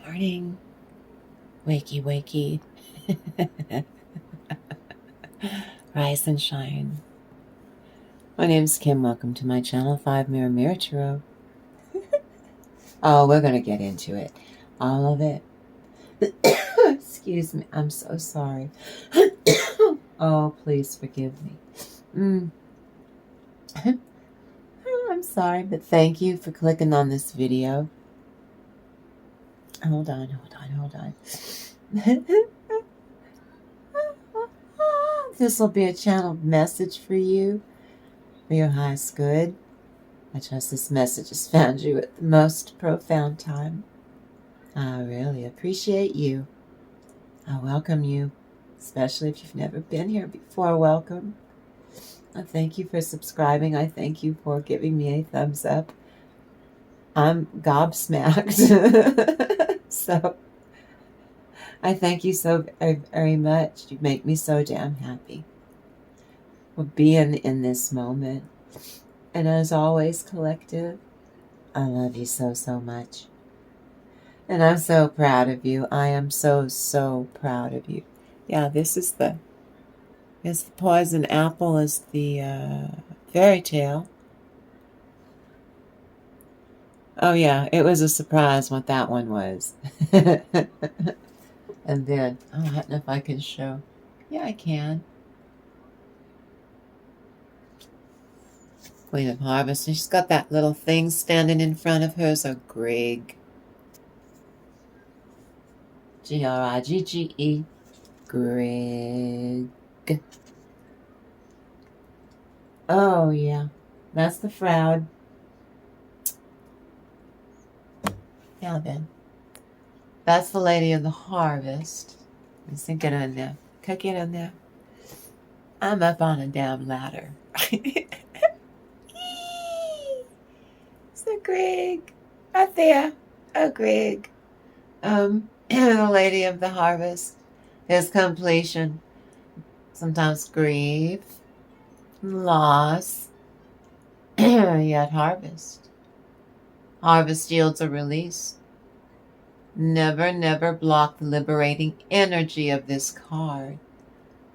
Morning. Wakey, wakey. Rise and shine. My name's Kim. Welcome to my channel, 5 Mirror Mirror Tarot. Oh, we're going to get into it. All of it. Excuse me. I'm so sorry. Oh, please forgive me. I'm sorry, but thank you for clicking on this video. Hold on. This will be a channeled message for you, for your highest good. I trust this message has found you at the most profound time. I really appreciate you. I welcome you, especially if you've never been here before. Welcome. I thank you for subscribing. I thank you for giving me a thumbs up. I'm gobsmacked. So I thank you so very, very much. You make me so damn happy for being in this moment. And as always, collective, I love you so, so much. And I'm so proud of you. I am so, so proud of you. Yeah, this is the poison apple is the fairy tale. Oh yeah, it was a surprise what that one was. And then, oh, I don't know if I can show. Yeah, I can. Queen of Harvest. And she's got that little thing standing in front of her. So Grig. Grigge. Grig. Oh, yeah. That's the Shroud. Yeah, then. That's the Lady of the Harvest. Let's get in there. Get in there. I'm up on a damn ladder. So Grig. Right there. Oh, Grig. The Lady of the Harvest is completion. Sometimes grief, loss, yet harvest. Harvest yields a release. Never, never block the liberating energy of this card.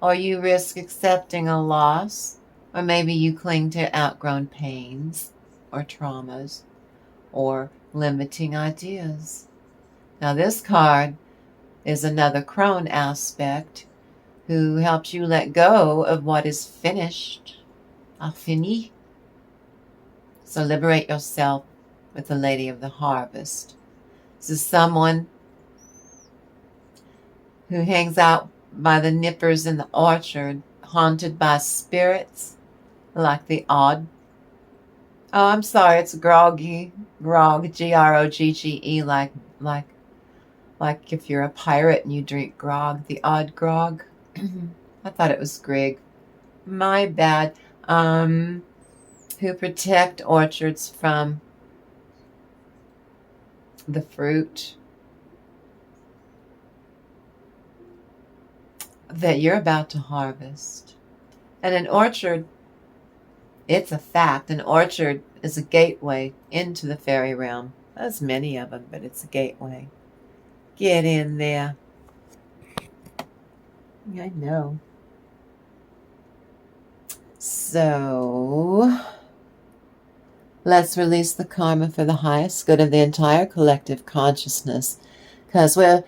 Or you risk accepting a loss, or maybe you cling to outgrown pains or traumas or limiting ideas. Now this card is another crone aspect who helps you let go of what is finished. Fini. So liberate yourself with the Lady of the Harvest. This is someone who hangs out by the nippers in the orchard, haunted by spirits like the odd. Oh, I'm sorry, it's groggy. Grog, Grogge, like if you're a pirate and you drink grog, the odd grog. I thought it was Grig. My bad. Who protect orchards from the fruit that you're about to harvest. And an orchard, it's a fact, an orchard is a gateway into the fairy realm. There's many of them, but it's a gateway. Get in there. I know. So let's release the karma for the highest good of the entire collective consciousness, because we're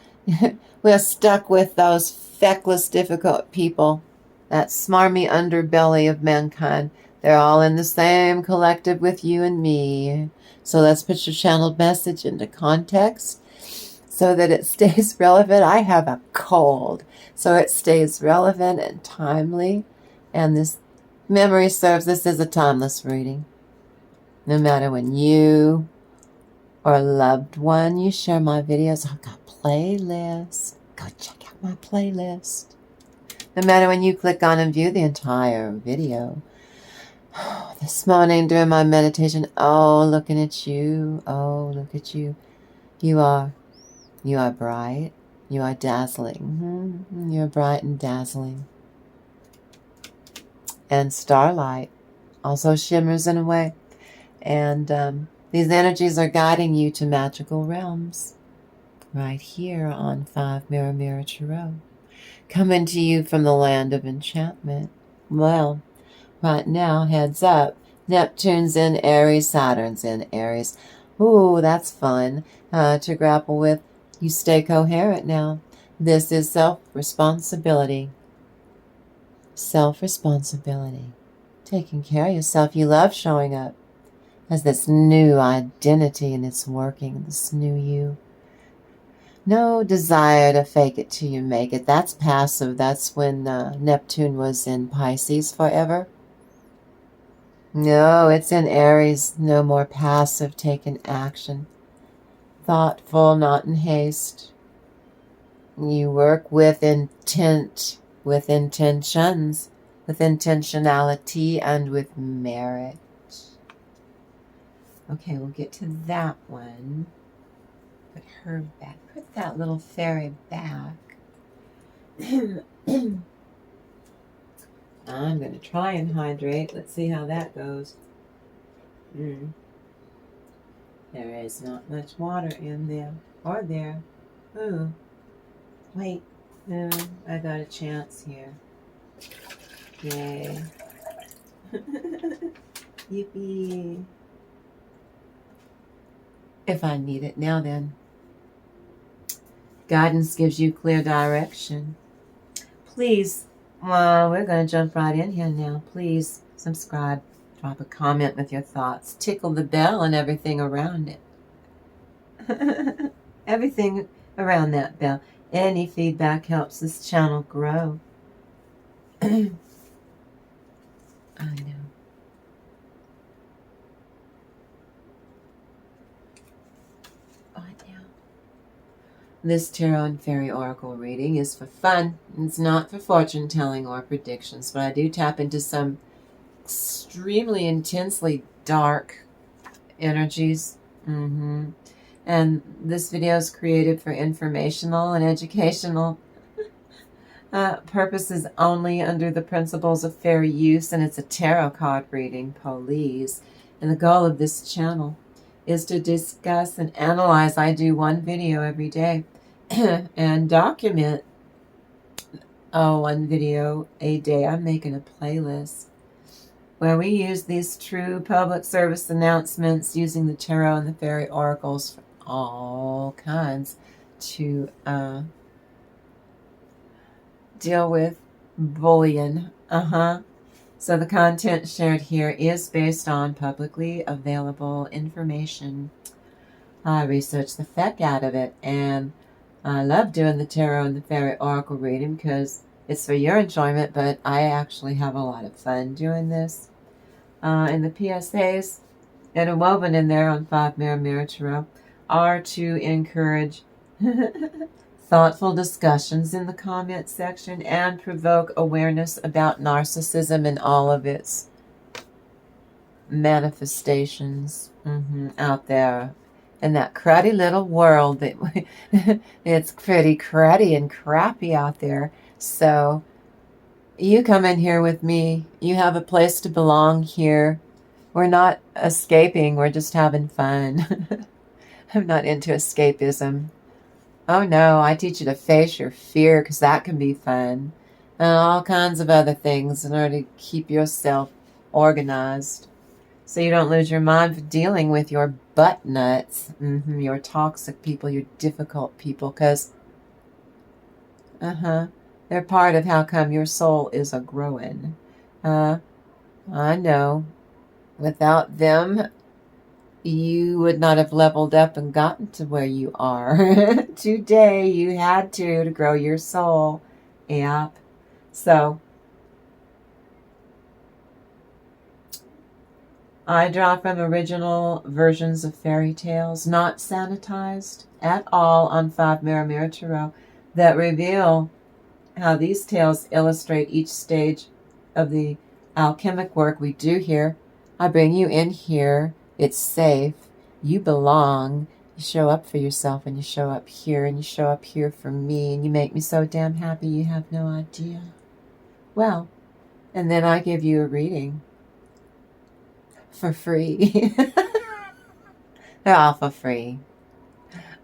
stuck with those feckless, difficult people, that smarmy underbelly of mankind. They're all in the same collective with you and me. So let's put your channeled message into context so that it stays relevant. I have a cold, so it stays relevant and timely. And this memory serves. This is a timeless reading. No matter when you or a loved one, you share my videos. I've got playlists. Go check out my playlist. No matter when you click on and view the entire video. This morning during my meditation, oh, looking at you. Oh, look at you. You are bright. You are dazzling. You're bright and dazzling. And Starlight also shimmers in a way. And these energies are guiding you to magical realms. right here on 5 Mirror Mirror Tarot. Coming to you from the land of enchantment. Well, right now, heads up. Neptune's in Aries, Saturn's in Aries. Ooh, that's fun to grapple with. You stay coherent now. This is self-responsibility. Self-responsibility. Taking care of yourself. You love showing up as this new identity, and it's working, this new you. No desire to fake it till you make it. That's passive. That's when Neptune was in Pisces forever. No, it's in Aries. No more passive, taking action. Thoughtful, not in haste. You work with intent, with intentions, with intentionality, and with merit. Okay, we'll get to that one. Put her back. Put that little fairy back. I'm going to try and hydrate. Let's see how that goes. There is not much water in there. Or there. Ooh. Wait. No, I got a chance here. Yay. Yippee. If I need it. Now then. Guidance gives you clear direction. Please, well, we're going to jump right in here now. Please subscribe. Drop a comment with your thoughts. Tickle the bell and everything around it. Everything around that bell. Any feedback helps this channel grow. I know. This Tarot and Fairy Oracle reading is for fun. It's not for fortune telling or predictions, but I do tap into some extremely intensely dark energies. And this video is created for informational and educational purposes only under the principles of fair use, and it's a tarot card reading, please. And the goal of this channel is to discuss and analyze. I do one video every day and document one video a day. I'm making a playlist where we use these true public service announcements using the tarot and the fairy oracles for all kinds to deal with bullying. So the content shared here is based on publicly available information. I researched the heck out of it, and I love doing the tarot and the fairy oracle reading because it's for your enjoyment, but I actually have a lot of fun doing this. And the PSAs that are woven in there on 5 Mirror Mirror Tarot are to encourage thoughtful discussions in the comment section and provoke awareness about narcissism and all of its manifestations out there in that cruddy little world that it's pretty cruddy and crappy out there. So you come in here with me. You have a place to belong here. We're not escaping. We're just having fun. I'm not into escapism. Oh no, I teach you to face your fear because that can be fun. And all kinds of other things in order to keep yourself organized so you don't lose your mind for dealing with your butt nuts, your toxic people, your difficult people, because they're part of how come your soul is a growing. I know. Without them, you would not have leveled up and gotten to where you are. Today, you had to grow your soul. Yep. So, I draw from original versions of fairy tales, not sanitized at all on 5 Mirror Mirror Tarot, that reveal how these tales illustrate each stage of the alchemic work we do here. I bring you in here. It's safe. You belong. You show up for yourself, and you show up here, and you show up here for me, and you make me so damn happy you have no idea. Well, and then I give you a reading for free. They're all for free.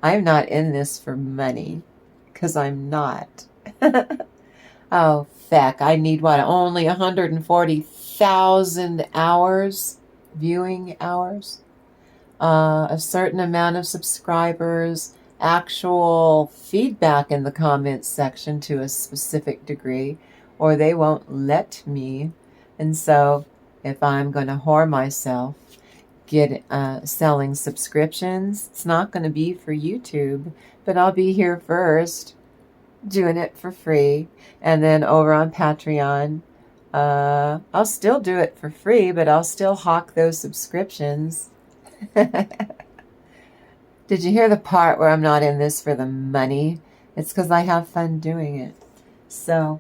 I'm not in this for money, because I'm not. Oh, feck, I need what? Only 140,000 hours, viewing hours, a certain amount of subscribers, actual feedback in the comments section to a specific degree, or they won't let me. And so if I'm going to whore myself, get selling subscriptions, it's not going to be for YouTube, but I'll be here first doing it for free. And then over on Patreon, I'll still do it for free, but I'll still hawk those subscriptions. Did you hear the part where I'm not in this for the money? It's because I have fun doing it. So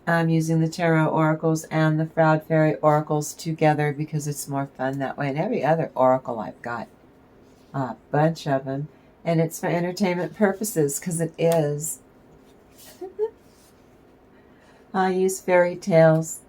I'm using the Tarot Oracles and the Proud Fairy Oracles together because it's more fun that way. And every other Oracle I've got a bunch of them. And it's for entertainment purposes because it is. I use fairy tales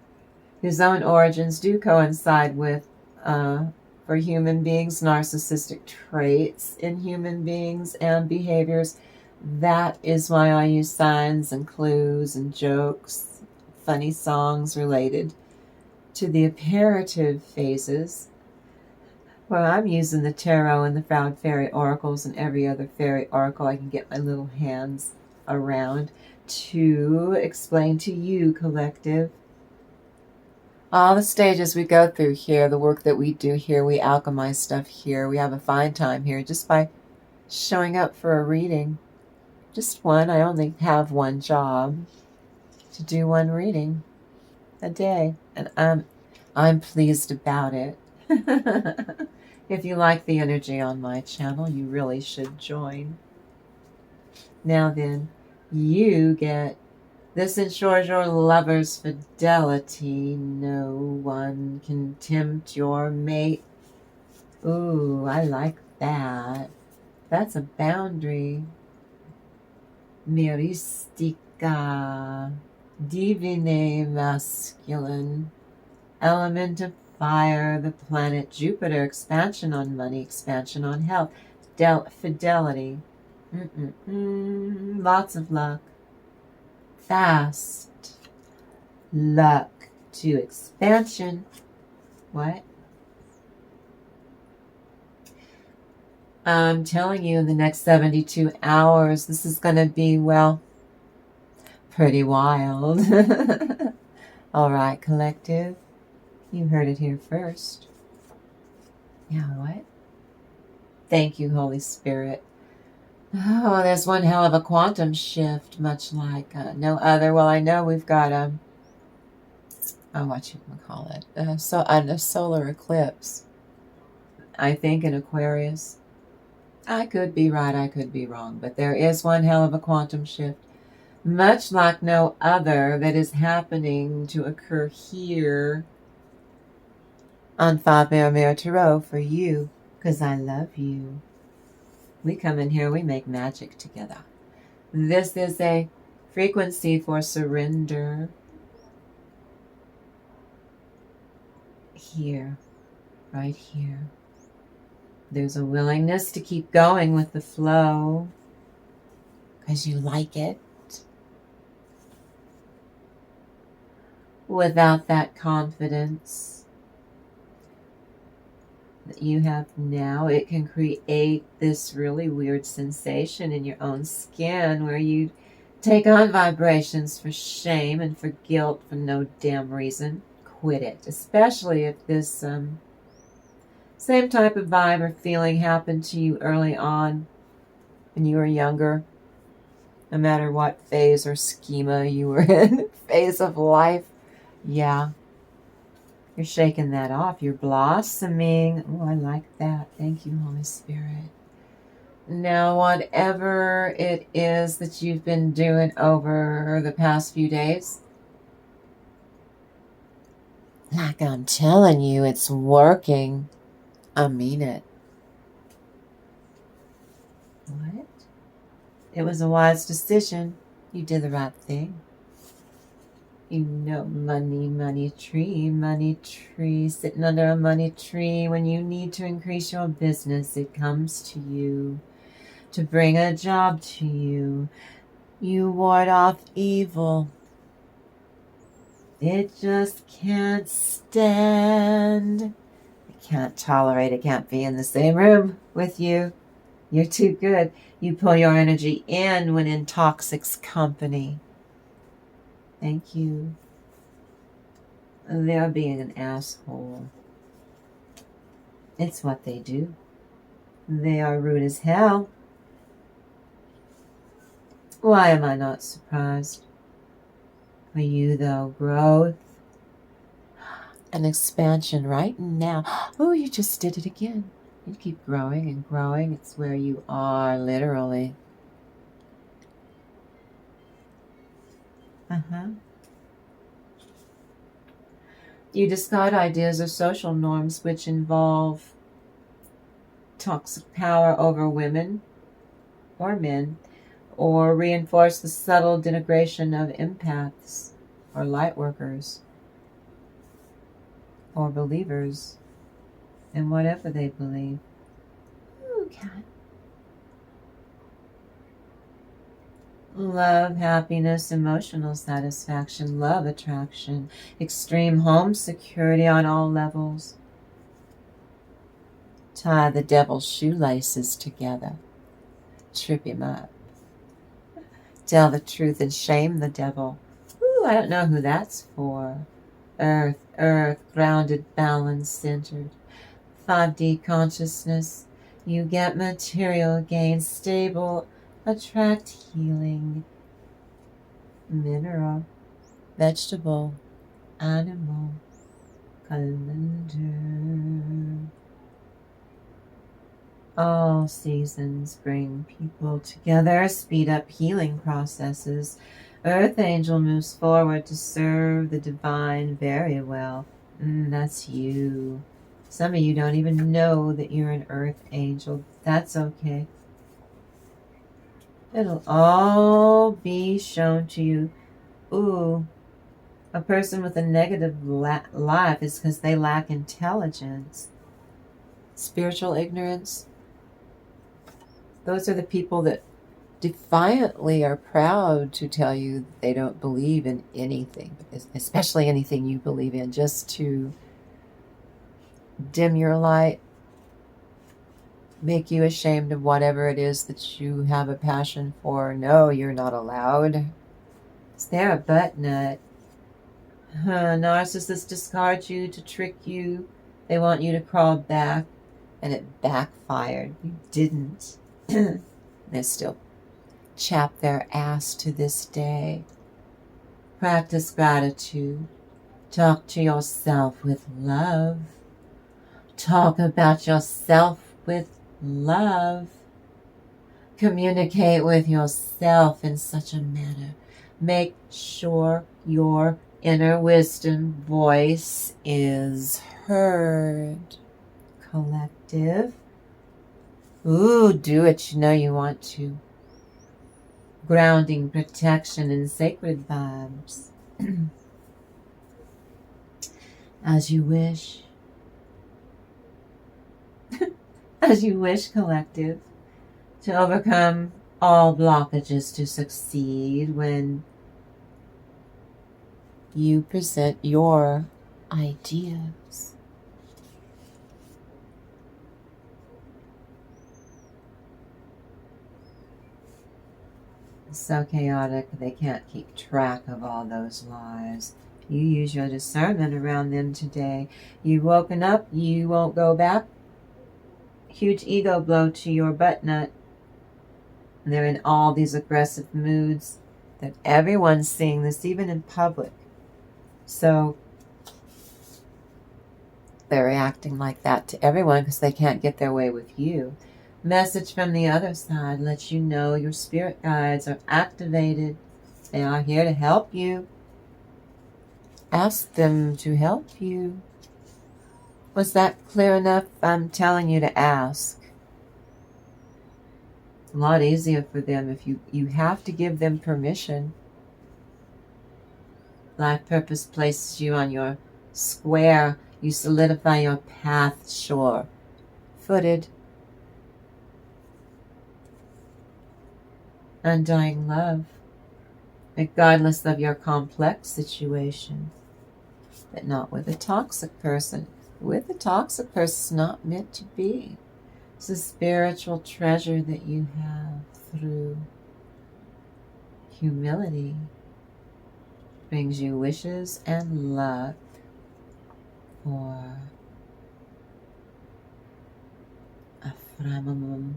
whose own origins do coincide with, for human beings, narcissistic traits in human beings and behaviors. That is why I use signs and clues and jokes, funny songs related to the apparitive phases, where I'm using the tarot and the Proud Fairy Oracles and every other fairy oracle I can get my little hands around to explain to you, collective, all the stages we go through here, the work that we do here, we alchemize stuff here, we have a fine time here just by showing up for a reading. Just one. I only have one job, to do one reading a day, and I'm pleased about it. If you like the energy on my channel, you really should join. Now then, you get, this ensures your lover's fidelity. No one can tempt your mate. Ooh, I like that. That's a boundary. Myristica, divine masculine, element of fire, the planet Jupiter, expansion on money, expansion on health, fidelity, lots of luck, fast luck to expansion. What? I'm telling you, in the next 72 hours, this is going to be, well, pretty wild. All right, collective. You heard it here first. Yeah, what? Thank you, Holy Spirit. Oh, there's one hell of a quantum shift, much like no other. Well, I know we've got what you can call it, a solar eclipse. I think in Aquarius. I could be right, I could be wrong, but there is one hell of a quantum shift, much like no other, that is happening to occur here on 5 Mirror Tarot for you, because I love you. We come in here, we make magic together. This is a frequency for surrender. Here, right here. There's a willingness to keep going with the flow because you like it. Without that confidence that you have now, it can create this really weird sensation in your own skin where you take on vibrations for shame and for guilt for no damn reason. Quit it, especially if this same type of vibe or feeling happened to you early on when you were younger, no matter what phase or schema you were in, phase of life. Yeah, you're shaking that off. You're blossoming. Oh, I like that. Thank you, Holy Spirit. Now, whatever it is that you've been doing over the past few days, like I'm telling you, it's working. I mean it. What? It was a wise decision. You did the right thing. You know, money tree, sitting under a money tree. When you need to increase your business, it comes to you to bring a job to you. You ward off evil. It just can't stand. It can't tolerate, it can't be in the same room with you. You're too good. You pull your energy in when in toxic company. Thank you. They're being an asshole. It's what they do. They are rude as hell. Why am I not surprised? For you, though, growth and expansion right now. Oh, you just did it again. You keep growing and growing. It's where you are, literally. You discard ideas or social norms which involve toxic power over women or men, or reinforce the subtle denigration of empaths or light workers or believers in whatever they believe. Ooh, cat. Love, happiness, emotional satisfaction, love attraction, extreme home security on all levels. Tie the devil's shoelaces together. Trip him up. Tell the truth and shame the devil. Ooh, I don't know who that's for. Earth, grounded, balanced, centered. 5D consciousness. You get material gain, stable, attract healing. Mineral, vegetable, animal, calendar. All seasons bring people together, speed up healing processes. Earth angel moves forward to serve the divine very well. That's you. Some of you don't even know that you're an earth angel. That's okay. It'll all be shown to you. Ooh, a person with a negative life is because they lack intelligence. Spiritual ignorance. Those are the people that defiantly are proud to tell you they don't believe in anything, especially anything you believe in, just to dim your light, make you ashamed of whatever it is that you have a passion for. No, you're not allowed. They're a butt nut. Narcissists discard you to trick you. They want you to crawl back, and it backfired. You didn't. They still chap their ass to this day. Practice gratitude. Talk to yourself with love. Talk about yourself with love. Communicate with yourself in such a manner. Make sure your inner wisdom voice is heard. Collective. Ooh, do it. You know you want to. Grounding, protection, and sacred vibes. As you wish. As you wish, collective. To overcome all blockages to succeed when you present your ideas. So chaotic, they can't keep track of all those lies. You use your discernment around them today. You've woken up, you won't go back. Huge ego blow to your butt nut. They're in all these aggressive moods that everyone's seeing this, even in public. So they're reacting like that to everyone because they can't get their way with you. Message from the other side lets you know your spirit guides are activated. They are here to help you. Ask them to help you. Was that clear enough? I'm telling you to ask. It's a lot easier for them if you have to give them permission. Life purpose places you on your square. You solidify your path sure-footed. Undying love, regardless of your complex situation. But not with a toxic person. With a toxic person, it's not meant to be. It's a spiritual treasure that you have through humility. Brings you wishes and luck for Aframamum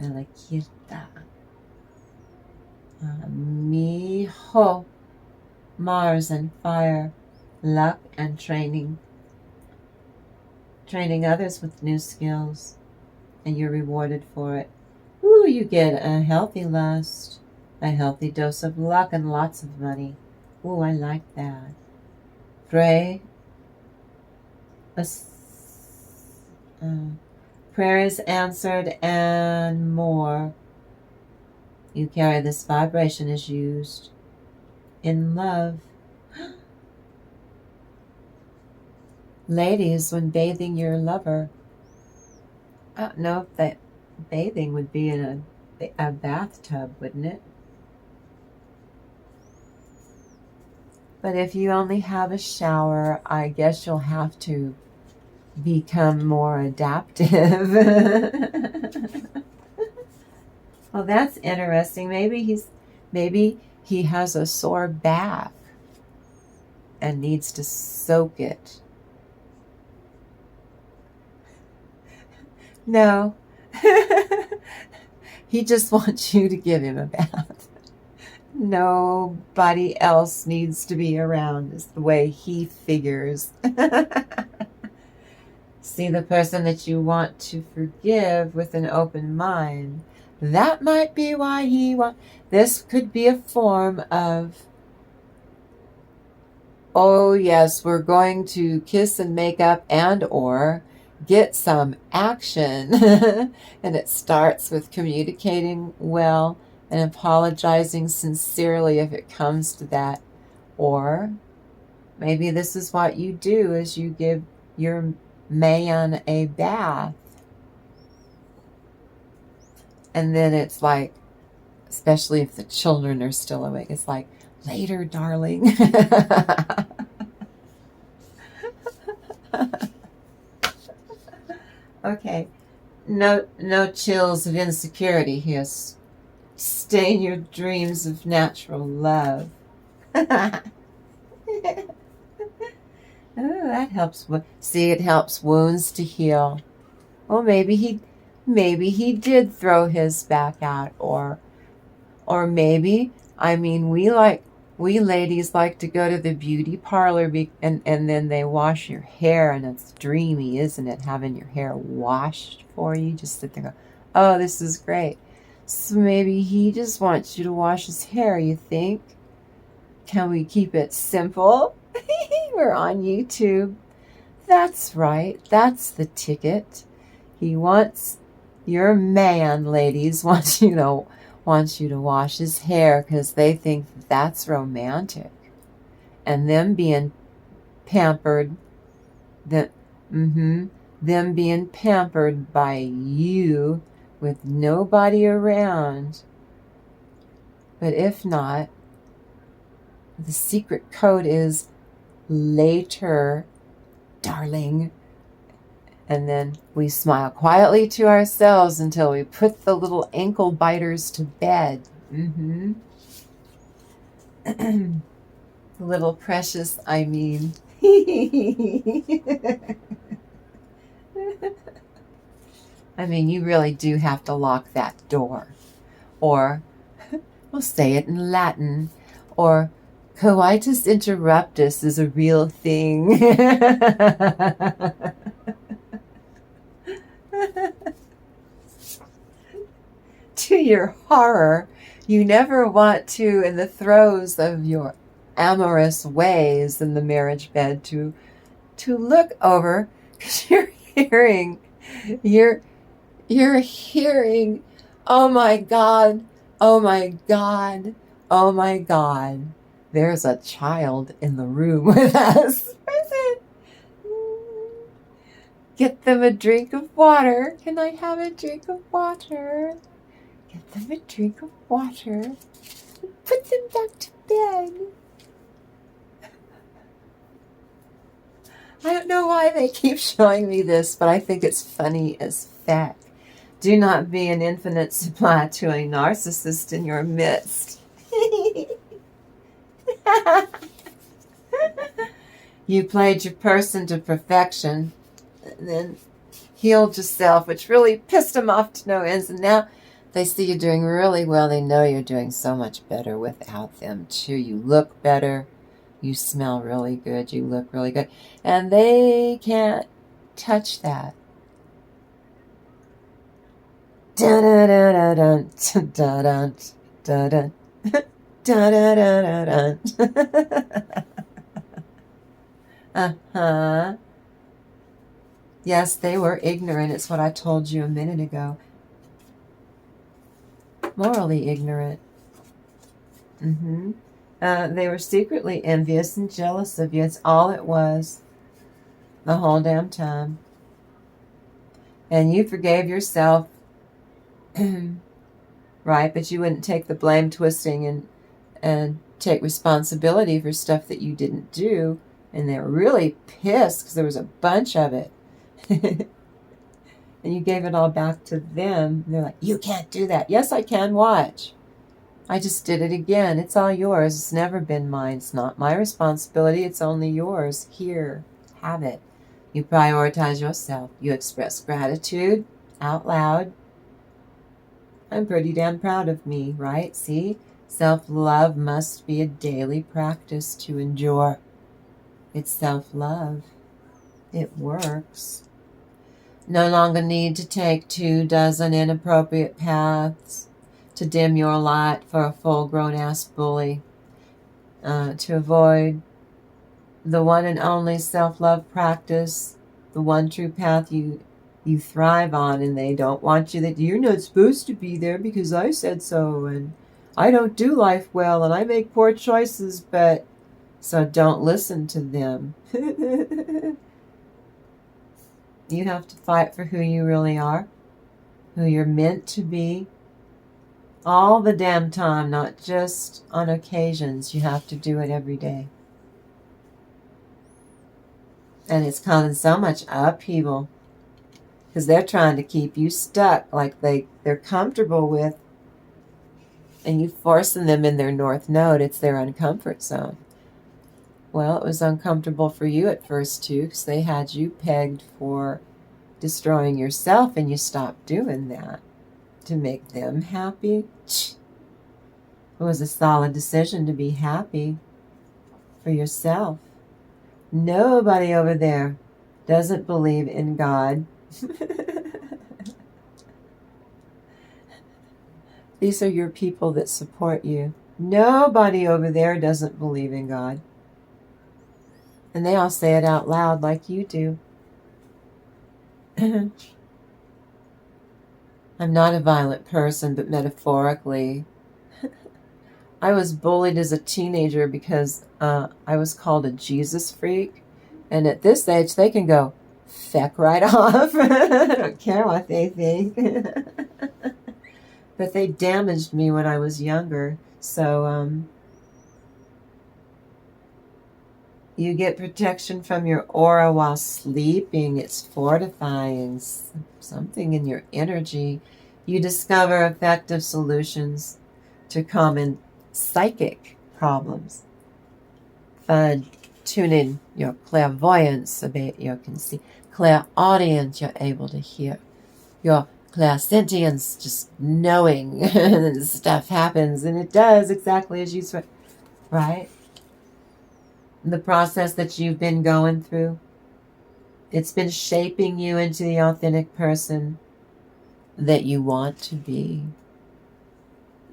Melakirta Miho, Mars and fire, luck and training others with new skills, and you're rewarded for it. Ooh, you get a healthy lust, a healthy dose of luck, and lots of money. Ooh, I like that. Pray. Prayer is answered and more. You carry this vibration is used in love. Ladies, when bathing your lover, I don't know if that bathing would be in a bathtub, wouldn't it? But if you only have a shower, I guess you'll have to become more adaptive. Well, that's interesting. Maybe he has a sore back and needs to soak it. No. He just wants you to give him a bath. Nobody else needs to be around, is the way he figures. See the person that you want to forgive with an open mind. That might be why this could be a form of, oh yes, we're going to kiss and make up and or get some action. And it starts with communicating well and apologizing sincerely if it comes to that. Or maybe this is what you do, is you give your man a bath. And then it's like, especially if the children are still awake, it's like, later, darling. Okay. No chills of insecurity here. Stay in your dreams of natural love. Oh, that helps. See, it helps wounds to heal. Well, maybe he did throw his back out, or maybe, I mean, we ladies like to go to the beauty parlor and then they wash your hair, and it's dreamy, isn't it? Having your hair washed for you. Just sit there and go, oh, this is great. So maybe he just wants you to wash his hair, you think? Can we keep it simple? We're on YouTube. That's right. That's the ticket. He wants, your man, ladies, wants you to wash his hair because they think that's romantic. And them being pampered, them being pampered by you with nobody around. But if not, the secret code is later, darling. And then we smile quietly to ourselves until we put the little ankle biters to bed. The little precious, I mean. I mean, you really do have to lock that door. Or, we'll say it in Latin, or coitus interruptus is a real thing. To your horror, you never want to, in the throes of your amorous ways in the marriage bed, to look over, because you're hearing, oh my God, oh my God, oh my God, There's a child in the room with us. Get them a drink of water. Can I have a drink of water? Get them a drink of water. Put them back to bed. I don't know why they keep showing me this, but I think it's funny as feck. Do not be an infinite supply to a narcissist in your midst. You played your person to perfection, and then healed yourself, which really pissed them off to no ends. And now they see you doing really well. They know you're doing so much better without them, too. You look better. You smell really good. You look really good. And they can't touch that. Da-da-da-da-dun, da-dun, da-dun, da-da-da-da-dun. Uh-huh. Yes, they were ignorant. It's what I told you a minute ago. Morally ignorant. They were secretly envious and jealous of you. It's all it was. The whole damn time. And you forgave yourself. Right? But you wouldn't take the blame twisting and take responsibility for stuff that you didn't do. And they were really pissed because there was a bunch of it. And you gave it all back to them. And they're like, you can't do that. Yes, I can. Watch. I just did it again. It's all yours. It's never been mine. It's not my responsibility. It's only yours. Here. Have it. You prioritize yourself. You express gratitude out loud. I'm pretty damn proud of me, right? See? Self-love must be a daily practice to endure. It's self-love. It works. No longer need to take 24 inappropriate paths to dim your light for a full-grown-ass bully. To avoid the one and only self-love practice, the one true path you thrive on, and they don't want you that you're not supposed to be there because I said so, and I don't do life well, and I make poor choices, but so don't listen to them. You have to fight for who you really are, who you're meant to be, all the damn time, not just on occasions. You have to do it every day. And it's causing so much upheaval because they're trying to keep you stuck like they're comfortable with, and you forcing them in their north node. It's their uncomfort zone. Well, it was uncomfortable for you at first, too, because they had you pegged for destroying yourself, and you stopped doing that to make them happy. It was a solid decision to be happy for yourself. Nobody over there doesn't believe in God. These are your people that support you. Nobody over there doesn't believe in God. And they all say it out loud like you do. I'm not a violent person, but metaphorically. I was bullied as a teenager because I was called a Jesus freak. And at this age, they can go, feck right off. I don't care what they think. But they damaged me when I was younger. So, you get protection from your aura while sleeping. It's fortifying something in your energy. You discover effective solutions to common psychic problems. Tune in your clairvoyance, you can see. Clairaudience, you're able to hear. Your clairsentience, just knowing stuff happens, and it does exactly as you said, right? The process that you've been going through, it's been shaping you into the authentic person that you want to be.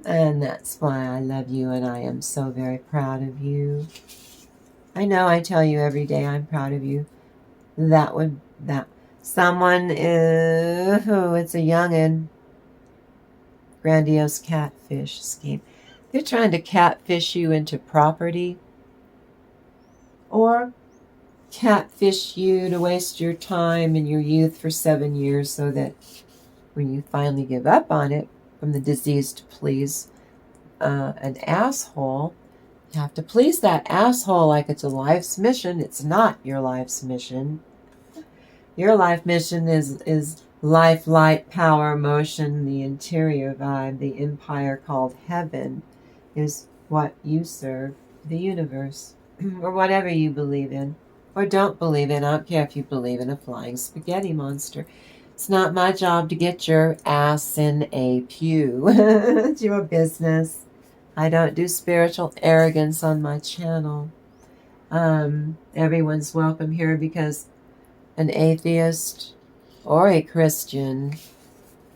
And that's why I love you, and I am so very proud of you. I know I tell you every day I'm proud of you. Someone is, it's a youngin', grandiose catfish scheme. They're trying to catfish you into property, or catfish you to waste your time and your youth for 7 years so that when you finally give up on it from the disease to please an asshole, you have to please that asshole like it's a life's mission. It's not your life's mission. Your life mission is life, light, power, motion, the interior vibe, the empire called heaven is what you serve, the universe, or whatever you believe in, or don't believe in. I don't care if you believe in a flying spaghetti monster. It's not my job to get your ass in a pew. It's your business. I don't do spiritual arrogance on my channel. Everyone's welcome here because an atheist or a Christian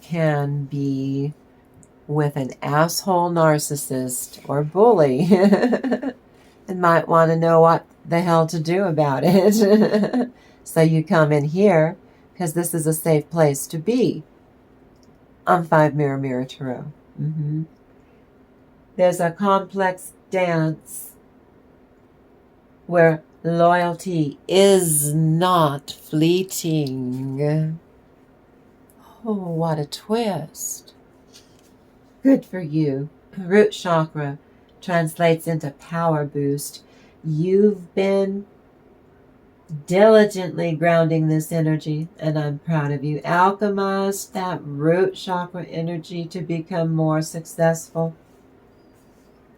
can be with an asshole narcissist or bully and might want to know what the hell to do about it. So you come in here because this is a safe place to be. On 5 Mirror Mirror Tarot. There's a complex dance where loyalty is not fleeting. Oh, what a twist. Good for you. Root chakra translates into power boost. You've been diligently grounding this energy, and I'm proud of you. Alchemized that root chakra energy to become more successful.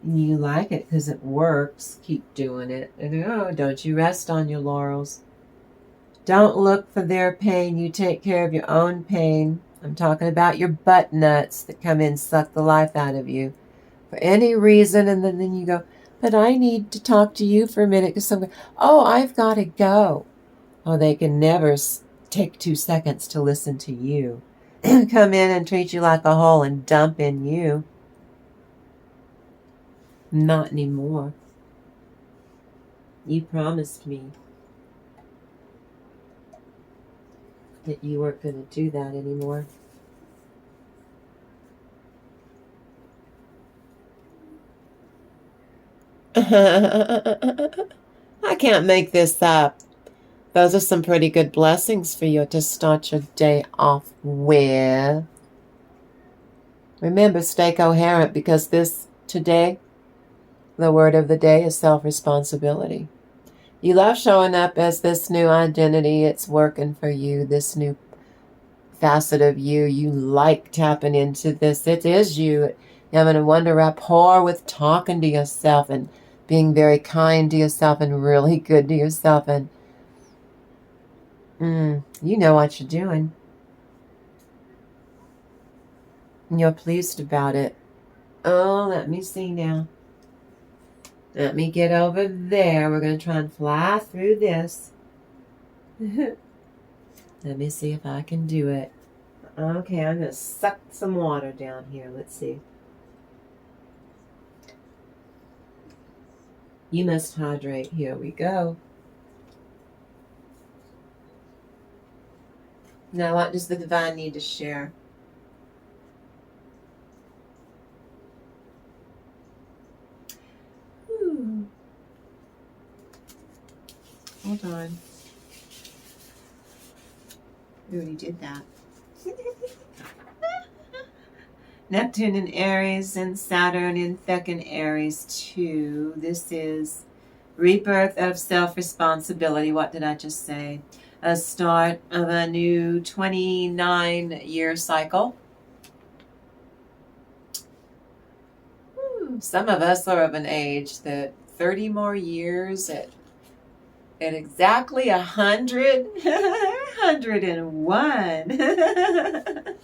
You like it because it works. Keep doing it. And don't you rest on your laurels. Don't look for their pain. You take care of your own pain. I'm talking about your butt nuts that come in, suck the life out of you for any reason, and then you go, but I need to talk to you for a minute because I've got to go. Oh, they can never take 2 seconds to listen to you. Come in and treat you like a hole and dump in you. Not anymore. You promised me that you weren't going to do that anymore. I can't make this up. Those are some pretty good blessings for you to start your day off with. Remember, stay coherent because today, the word of the day is self-responsibility. You love showing up as this new identity. It's working for you, this new facet of you. You like tapping into this. It is you. You're having a wonder rapport with talking to yourself and being very kind to yourself and really good to yourself. And you know what you're doing. And you're pleased about it. Oh, let me see now. Let me get over there. We're going to try and fly through this. Let me see if I can do it. Okay, I'm going to suck some water down here. Let's see. You must hydrate. Here we go. Now, what does the divine need to share? Hold on. We already did that. Neptune in Aries and Saturn in Fekkin Aries too. This is rebirth of self-responsibility. What did I just say? A start of a new 29-year cycle. Some of us are of an age that 30 more years at exactly 100, 101.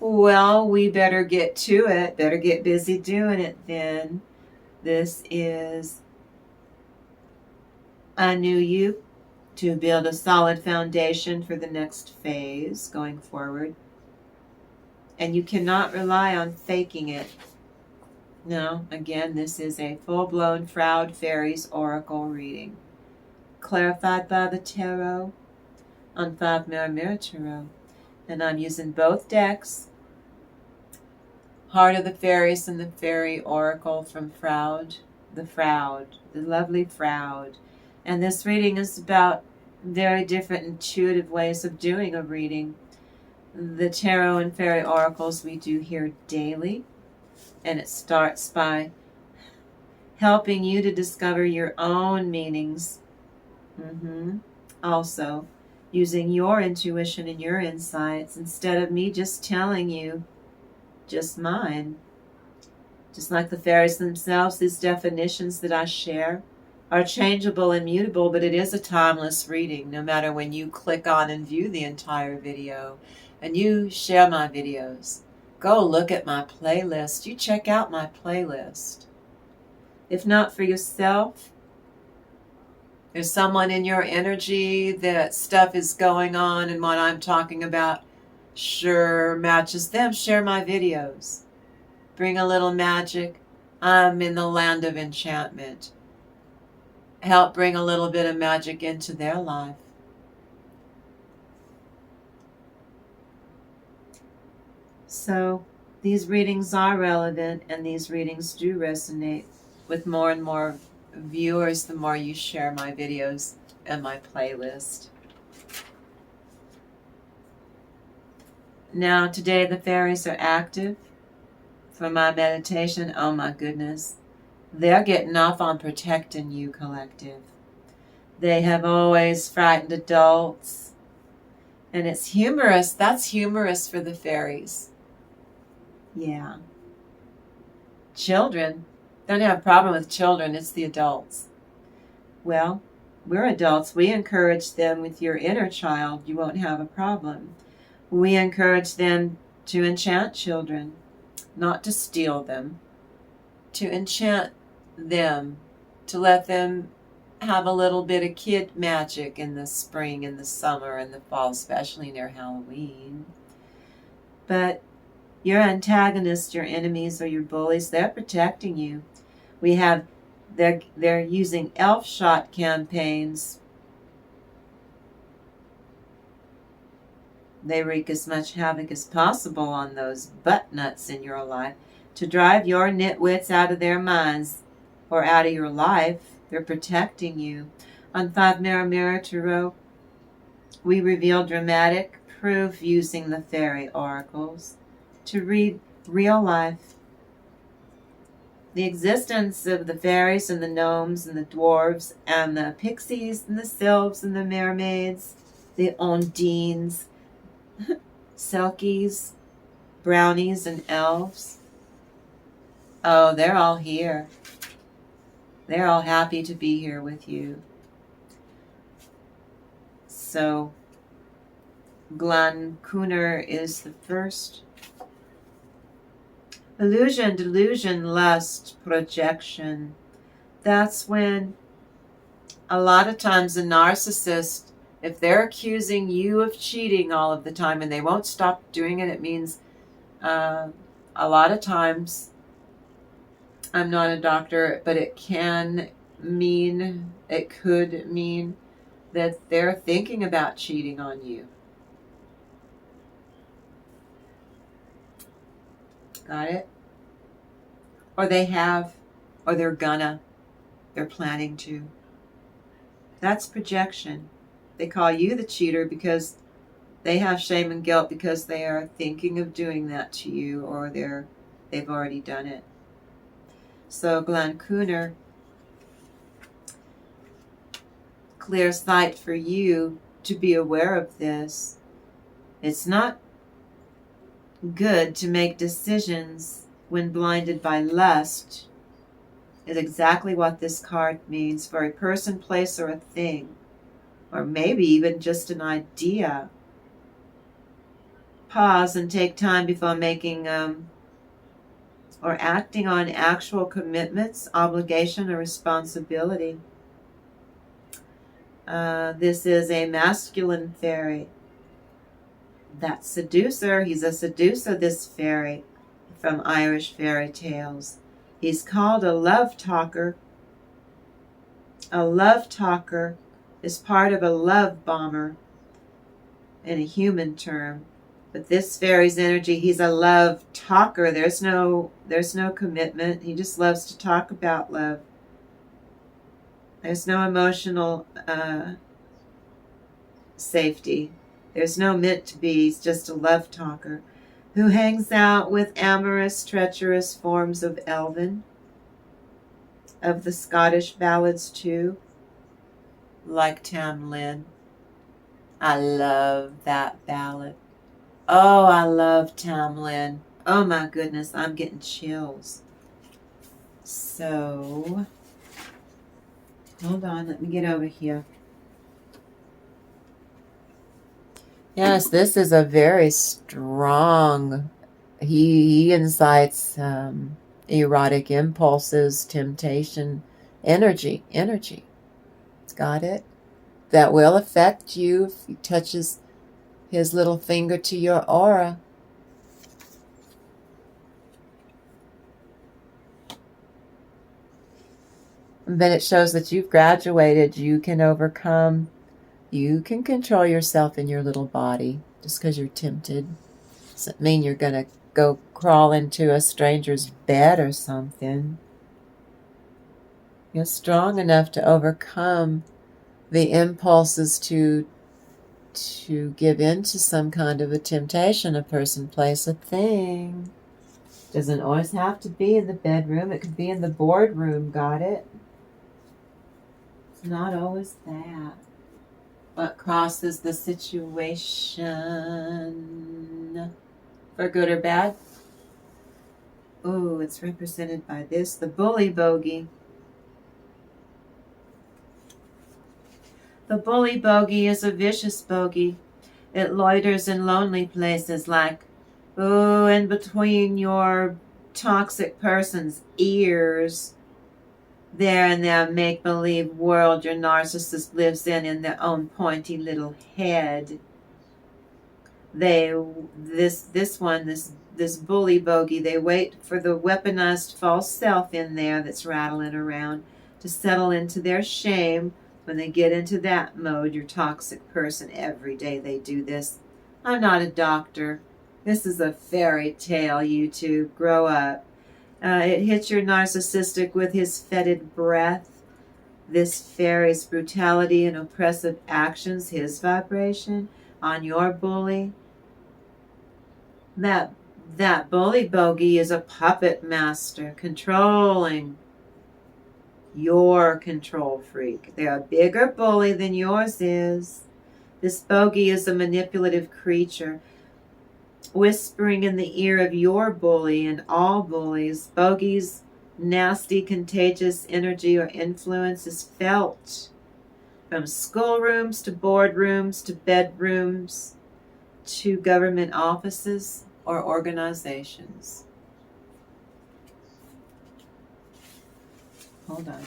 Well, we better get to it. Better get busy doing it then. This is a new you to build a solid foundation for the next phase going forward. And you cannot rely on faking it. No, again, this is a full-blown Proud Fairies Oracle reading. Clarified by the Tarot on 5 Mirror Mirror Tarot. And I'm using both decks. Heart of the Fairies and the Fairy Oracle from Froud, the lovely Froud. And this reading is about very different intuitive ways of doing a reading. The tarot and fairy oracles we do here daily, and it starts by helping you to discover your own meanings. Also, using your intuition and your insights instead of me just telling you just mine. Just like the fairies themselves, these definitions that I share are changeable and mutable, but it is a timeless reading no matter when you click on and view the entire video and you share my videos. Go look at my playlist. You check out my playlist. If not for yourself, there's someone in your energy that stuff is going on and what I'm talking about sure matches them. Share my videos. Bring a little magic. I'm in the land of enchantment. Help bring a little bit of magic into their life. So these readings are relevant, and these readings do resonate with more and more viewers the more you share my videos and my playlist. Now today the fairies are active for my meditation. Oh my goodness. They're getting off on protecting you, collective. They have always frightened adults. And it's humorous. That's humorous for the fairies. Yeah. Children. Don't have a problem with children. It's the adults. Well, we're adults. We encourage them with your inner child. You won't have a problem. We encourage them to enchant children. Not to steal them. To enchant them, to let them have a little bit of kid magic in the spring and the summer and the fall, especially near Halloween. But your antagonists, your enemies, or your bullies, they're protecting you. We have, they're using elf shot campaigns. They wreak as much havoc as possible on those butt nuts in your life to drive your nitwits out of their minds or out of your life. They're protecting you. On 5 Mirror Mirror Tarot, we reveal dramatic proof using the fairy oracles to read real life. The existence of the fairies and the gnomes and the dwarves and the pixies and the sylphs and the mermaids, the ondines, selkies, brownies, and elves. Oh, they're all here. They're all happy to be here with you. So, Glan Kuner is the first. Illusion, delusion, lust, projection. That's when a lot of times a narcissist, if they're accusing you of cheating all of the time and they won't stop doing it, it means a lot of times, I'm not a doctor, but it could mean that they're thinking about cheating on you. Got it? Or they have, or they're planning to. That's projection. They call you the cheater because they have shame and guilt because they are thinking of doing that to you, or they've already done it. So Glan Kuner, clear sight for you to be aware of this. It's not good to make decisions when blinded by lust, is exactly what this card means for a person, place, or a thing, or maybe even just an idea. Pause and take time before making or acting on actual commitments, obligation, or responsibility. This is a masculine fairy. That seducer, he's a seducer, this fairy, from Irish fairy tales. He's called a love talker. A love talker is part of a love bomber in a human term. But this fairy's energy, he's a love talker. There's no commitment. He just loves to talk about love. There's no emotional safety. There's no meant to be. He's just a love talker who hangs out with amorous, treacherous forms of Elven, of the Scottish ballads too, like Tam Lin. I love that ballad. Oh, I love Tam Lin. Oh my goodness, I'm getting chills. So, hold on, let me get over here. Yes, this is a very strong, he incites erotic impulses, temptation, energy. It's got it. That will affect you if he touches his little finger to your aura. And then it shows that you've graduated. You can overcome. You can control yourself in your little body just because you're tempted. Doesn't mean you're going to go crawl into a stranger's bed or something. You're strong enough to overcome the impulses to give in to some kind of a temptation, a person, place, a thing. Doesn't always have to be in the bedroom. It could be in the boardroom, got it? It's not always that. What crosses the situation, for good or bad? Oh, it's represented by this, the bully bogey. The bully bogey is a vicious bogey. It loiters in lonely places like, oh, in between your toxic person's ears. There in their make-believe world your narcissist lives in their own pointy little head. This bully bogey, they wait for the weaponized false self in there that's rattling around to settle into their shame. When they get into that mode, your toxic person, every day they do this. I'm not a doctor. This is a fairy tale, YouTube. Grow up. It hits your narcissistic with his fetid breath. This fairy's brutality and oppressive actions, his vibration on your bully. That bully bogey is a puppet master, controlling. Your control freak. They're a bigger bully than yours is. This bogey is a manipulative creature, whispering in the ear of your bully and all bullies. Bogeys' nasty, contagious energy or influence is felt from schoolrooms to boardrooms to bedrooms to government offices or organizations. Hold on.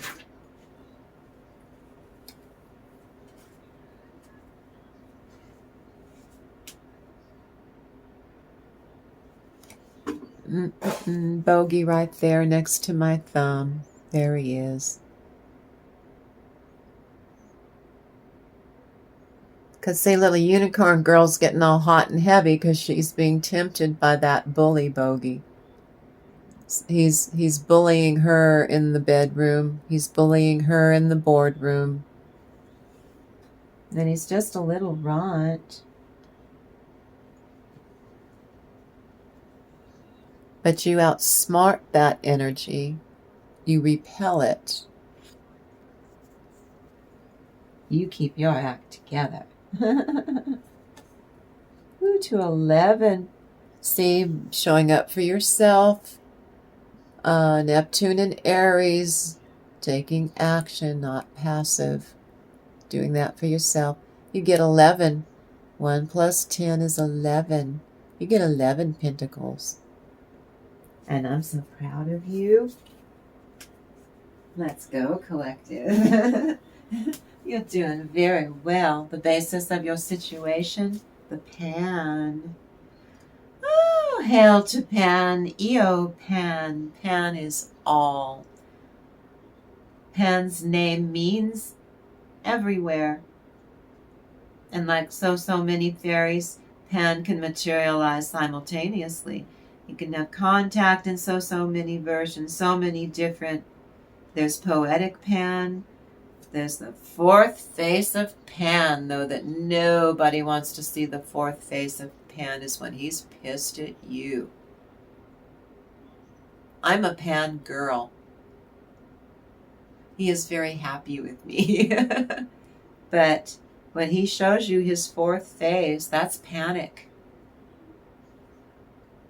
Bogey right there next to my thumb. There he is. Because see, little unicorn girl's getting all hot and heavy because she's being tempted by that bully bogey. He's bullying her in the bedroom. He's bullying her in the boardroom. And he's just a little runt. But you outsmart that energy. You repel it. You keep your act together. Ooh, to 11. See, showing up for yourself. Neptune and Aries, taking action, not passive. Doing that for yourself. You get 11. 1 plus 10 is 11. You get 11 pentacles. And I'm so proud of you. Let's go, collective. You're doing very well. The basis of your situation, the Pan. Oh, hail to Pan, Eo Pan. Pan is all. Pan's name means everywhere. And like so many fairies, Pan can materialize simultaneously. You can have contact in so many versions, so many different. There's poetic Pan. There's the fourth face of Pan, though, that nobody wants to see. The fourth face of Pan is when he's pissed at you. I'm a Pan girl. He is very happy with me. But when he shows you his fourth face, that's panic.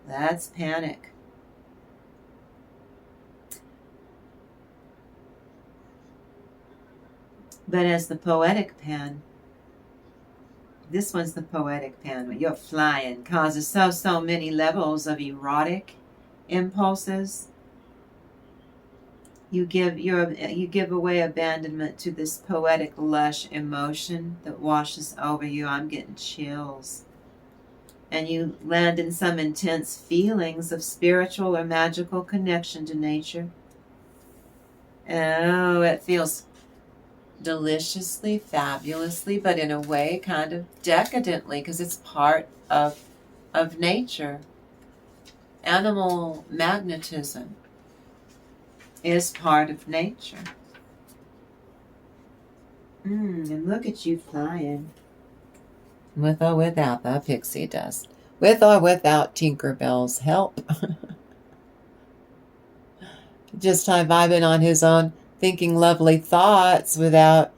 That's panic. But as the poetic Pan, this one's the poetic Pan. When you're flying, causes so many levels of erotic impulses. You give away abandonment to this poetic, lush emotion that washes over you. I'm getting chills. And you land in some intense feelings of spiritual or magical connection to nature. Oh, it feels deliciously, fabulously, but in a way kind of decadently, because it's part of nature. Animal magnetism is part of nature. And look at you flying. With or without the pixie dust. With or without Tinkerbell's help. Just vibing on his own, thinking lovely thoughts without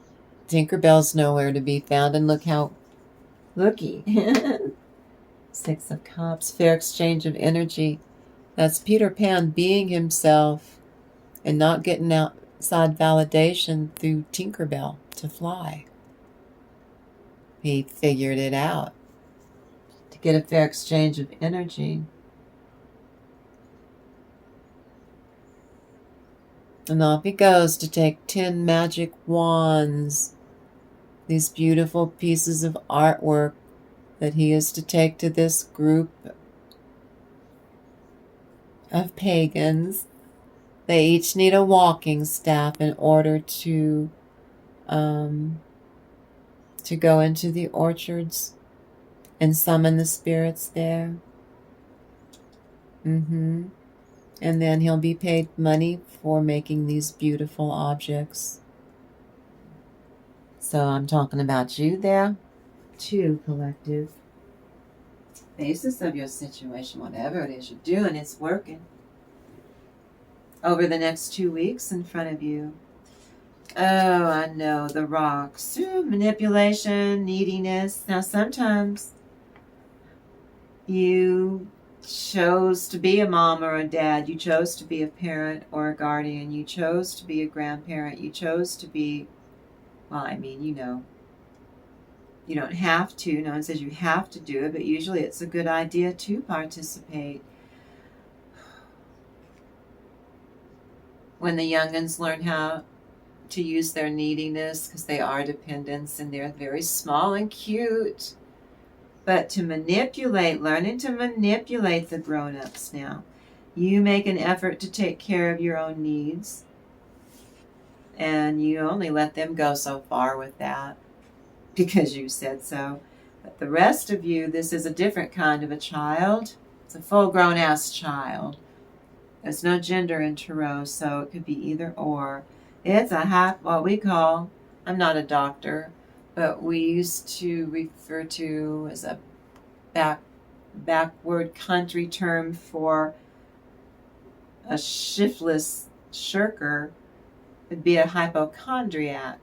Tinkerbell's nowhere to be found. And looky. Six of Cups, fair exchange of energy. That's Peter Pan being himself and not getting outside validation through Tinkerbell to fly. He figured it out to get a fair exchange of energy. And off he goes to take 10 magic wands, these beautiful pieces of artwork that he is to take to this group of pagans. They each need a walking staff in order to go into the orchards and summon the spirits there. And then he'll be paid money for making these beautiful objects. So I'm talking about you there, too, collective. Basis of your situation, whatever it is you're doing, it's working. Over the next 2 weeks in front of you. Oh, I know, the rocks. Manipulation, neediness. Now, sometimes you chose to be a mom or a dad. You chose to be a parent or a guardian. You chose to be a grandparent. You chose to be, well, I mean, you know, you don't have to. No one says you have to do it, but usually it's a good idea to participate. When the youngins learn how to use their neediness, because they are dependents and they're very small and cute. But to manipulate, learning to manipulate the grown-ups now. You make an effort to take care of your own needs. And you only let them go so far with that because you said so. But the rest of you, this is a different kind of a child. It's a full-grown ass child. There's no gender in tarot, so it could be either or. It's what we call, I'm not a doctor, but we used to refer to as a backward country term for a shiftless shirker. Would be a hypochondriac.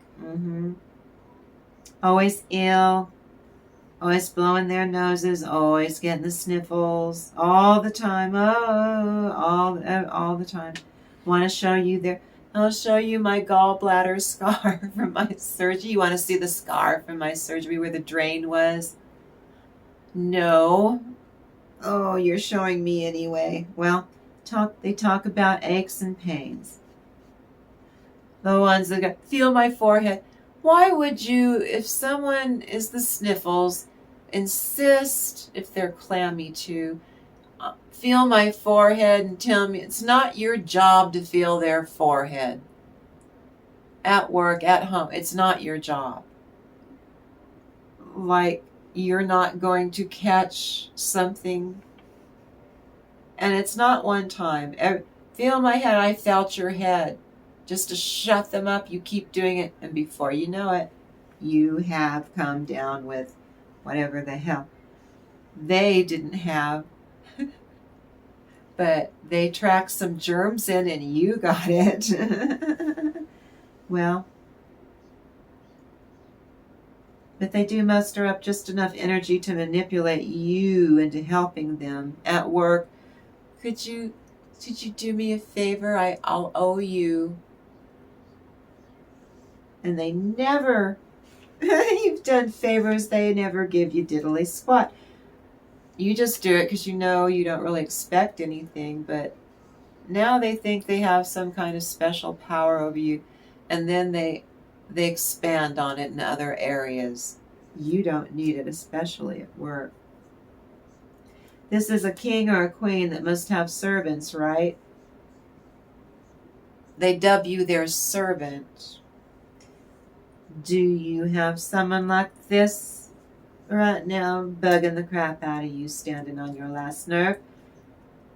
Always ill, always blowing their noses, always getting the sniffles, all the time. All the time. Want to show you their... I'll show you my gallbladder scar from my surgery. You want to see the scar from my surgery where the drain was? No. Oh, you're showing me anyway. Well, they talk about aches and pains. The ones that go, feel my forehead. Why would you, if someone is the sniffles, insist, if they're clammy too, feel my forehead and tell me it's not your job to feel their forehead. At work, at home, it's not your job. Like, you're not going to catch something. And it's not one time. Feel my head, I felt your head. Just to shut them up, you keep doing it, and before you know it, you have come down with whatever the hell they didn't have. But they tracked some germs in and you got it. Well, but they do muster up just enough energy to manipulate you into helping them at work. Could you do me a favor? I'll owe you. And they never, you've done favors, they never give you diddly squat. You just do it because you know you don't really expect anything, but now they think they have some kind of special power over you, and then they expand on it in other areas. You don't need it, especially at work. This is a king or a queen that must have servants, right? They dub you their servant. Do you have someone like this right now bugging the crap out of you, standing on your last nerve?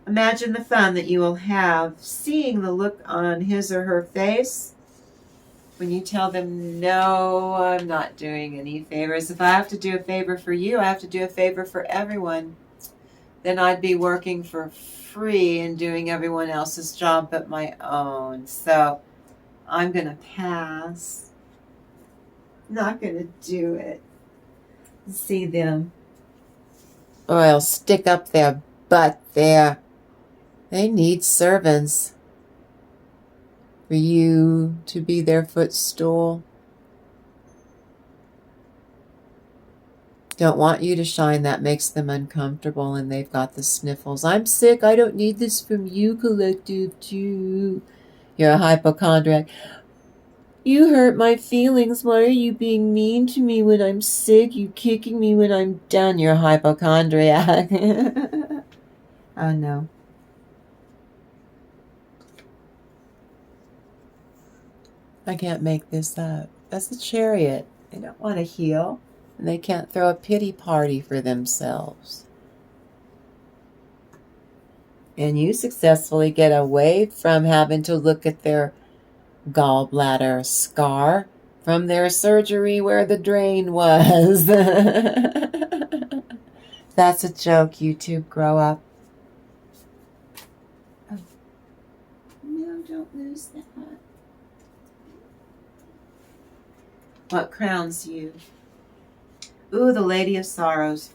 Imagine the fun that you will have seeing the look on his or her face when you tell them, no, I'm not doing any favors. If I have to do a favor for you, I have to do a favor for everyone. Then I'd be working for free and doing everyone else's job but my own. So I'm going to pass. Not going to do it. See them. Or I'll stick up their butt there. They need servants for you to be their footstool. Don't want you to shine. That makes them uncomfortable and they've got the sniffles. I'm sick. I don't need this from you, collective too. You're a hypochondriac. You hurt my feelings. Why are you being mean to me when I'm sick? You kicking me when I'm done. You're a hypochondriac. Oh no. I can't make this up. That's a chariot. They don't want to heal. And they can't throw a pity party for themselves. And you successfully get away from having to look at their gallbladder scar from their surgery where the drain was. That's a joke, YouTube. Grow up. Oh. No, don't lose that. What crowns you? Ooh, the Lady of Sorrows.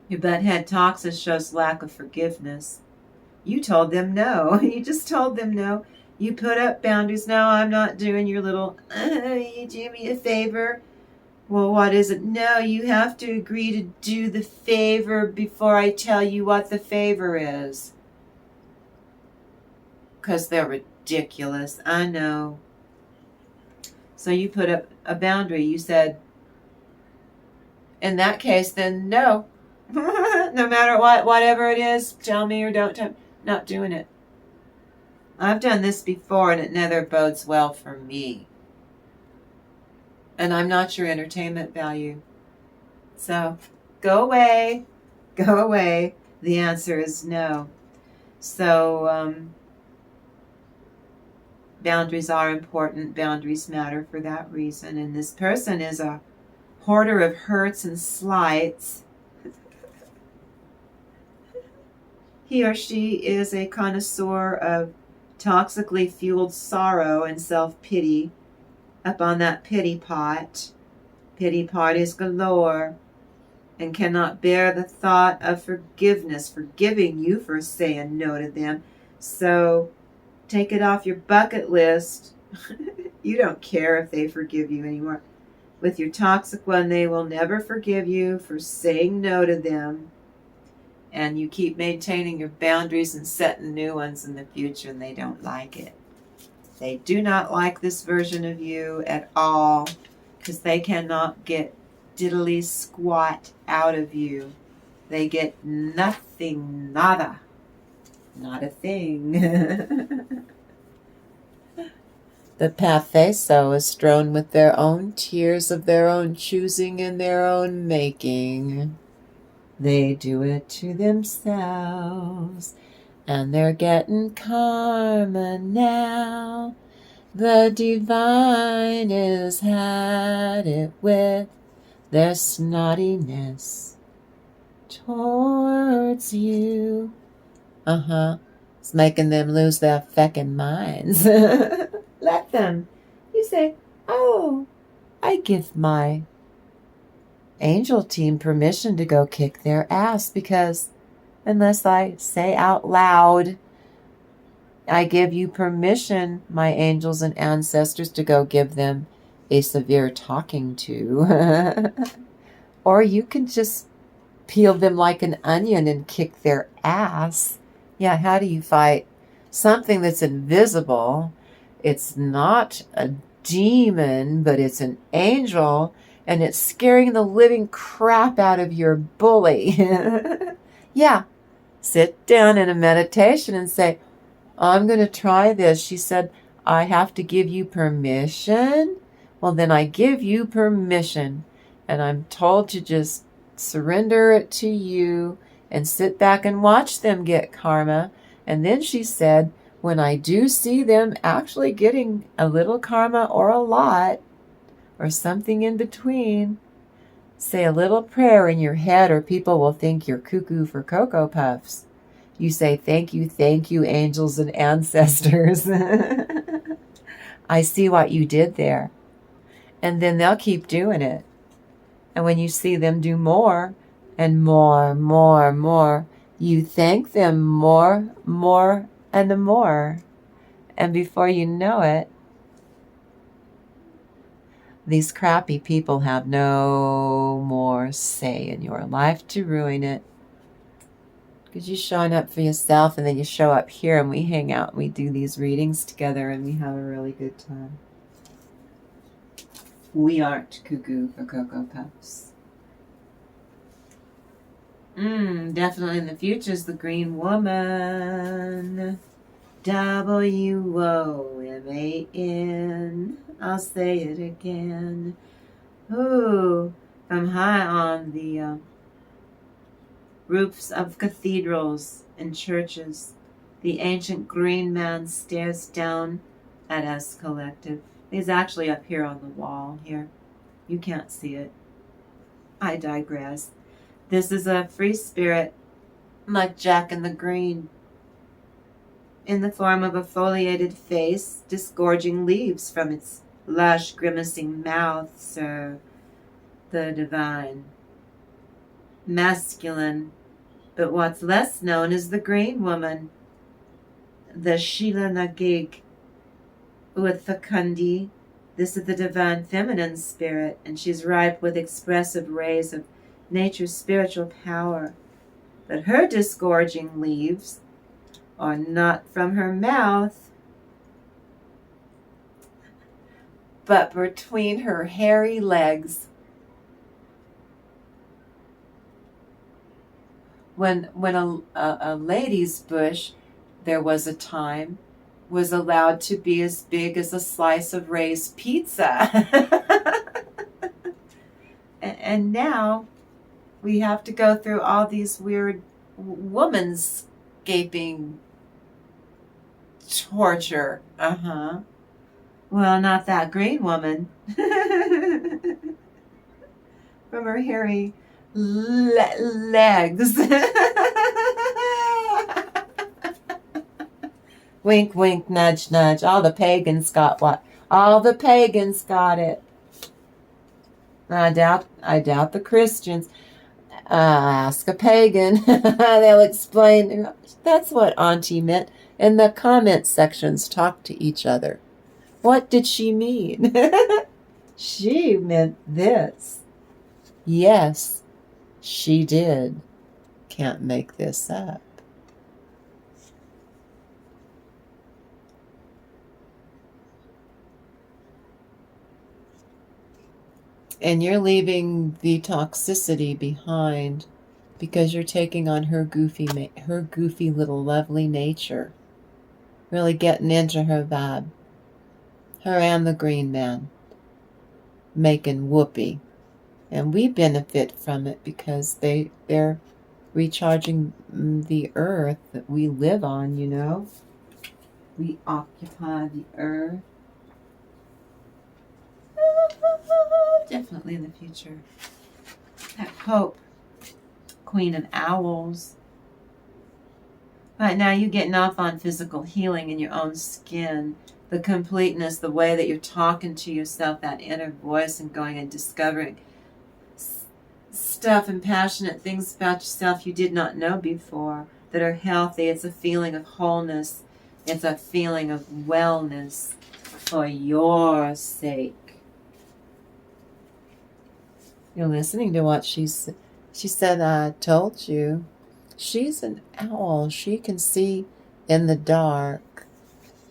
Your butthead toxin shows lack of forgiveness. You told them no. You just told them no. You put up boundaries. No, I'm not doing your little, you do me a favor. Well, what is it? No, you have to agree to do the favor before I tell you what the favor is. Because they're ridiculous. I know. So you put up a boundary. You said, in that case, then no. No matter what, whatever it is, tell me or don't tell me. Not doing it. I've done this before and it never bodes well for me. And I'm not your entertainment value. So go away. Go away. The answer is no. So boundaries are important. Boundaries matter for that reason. And this person is a hoarder of hurts and slights. He or she is a connoisseur of toxically fueled sorrow and self-pity up on that pity pot. Pity pot is galore and cannot bear the thought of forgiveness, forgiving you for saying no to them. So take it off your bucket list. You don't care if they forgive you anymore. With your toxic one, they will never forgive you for saying no to them. And you keep maintaining your boundaries and setting new ones in the future, and they don't like it. They do not like this version of you at all because they cannot get diddly squat out of you. They get nothing, nada. Not a thing. The path they sow is strewn with their own tears of their own choosing and their own making. They do it to themselves, and they're getting karma now. The divine has had it with their snottiness towards you. It's making them lose their feckin' minds. Let them. You say, oh, I give my angel team permission to go kick their ass, because unless I say out loud, I give you permission, my angels and ancestors, to go give them a severe talking to. Or you can just peel them like an onion and kick their ass. Yeah, how do you fight something that's invisible? It's not a demon, but it's an angel, and it's scaring the living crap out of your bully. Yeah, sit down in a meditation and say, I'm going to try this. She said, I have to give you permission. Well, then I give you permission. And I'm told to just surrender it to you and sit back and watch them get karma. And then she said, when I do see them actually getting a little karma or a lot or something in between, say a little prayer in your head, or people will think you're cuckoo for Cocoa Puffs. You say, thank you, angels and ancestors. I see what you did there. And then they'll keep doing it. And when you see them do more and more, you thank them more and more. And before you know it, these crappy people have no more say in your life to ruin it. Because you're showing up for yourself, and then you show up here and we hang out and we do these readings together and we have a really good time. We aren't cuckoo for Cocoa Puffs. Definitely in the future is the Green Woman. WOMAN. I'll say it again. Ooh, from high on the roofs of cathedrals and churches, the ancient green man stares down at us collective. He's actually up here on the wall here. You can't see it. I digress. This is a free spirit, like Jack in the Green, in the form of a foliated face, disgorging leaves from its lush, grimacing mouth, sir. The divine. Masculine. But what's less known is the Green Woman, the Sheila Nagig, with Fakundi. This is the divine feminine spirit, and she's ripe with expressive rays of nature's spiritual power. But her disgorging leaves are not from her mouth, but between her hairy legs. When a lady's bush, there was a time, was allowed to be as big as a slice of Ray's pizza. And now we have to go through all these weird womanscaping torture. Well, not that Green Woman. From her hairy legs. Wink, wink, nudge, nudge. All the pagans got what? All the pagans got it. I doubt the Christians. Ask a pagan. They'll explain. That's what Auntie meant. In the comment sections, talk to each other. What did she mean? She meant this. Yes, she did. Can't make this up. And you're leaving the toxicity behind because you're taking on her goofy little lovely nature. Really getting into her vibe. her and the green man, making whoopee. And we benefit from it because they're recharging the earth that we live on, you know. We occupy the earth. Definitely in the future. That Pope, Queen of Owls. Right now you're getting off on physical healing in your own skin. The completeness, the way that you're talking to yourself, that inner voice, and going and discovering stuff and passionate things about yourself you did not know before that are healthy. It's a feeling of wholeness. It's a feeling of wellness for your sake. You're listening to what she said. I told you. She's an owl. She can see in the dark.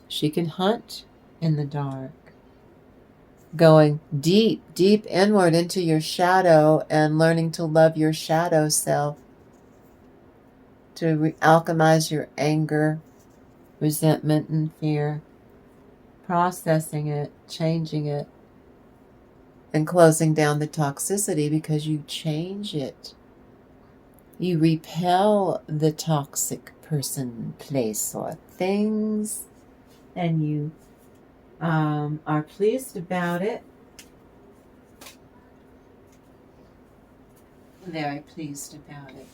She can hunt in the dark. Going deep, deep inward into your shadow and learning to love your shadow self. To alchemize your anger, resentment, and fear. Processing it, changing it, and closing down the toxicity because you change it. You repel the toxic person, place, or things, and you are pleased about it. Very pleased about it.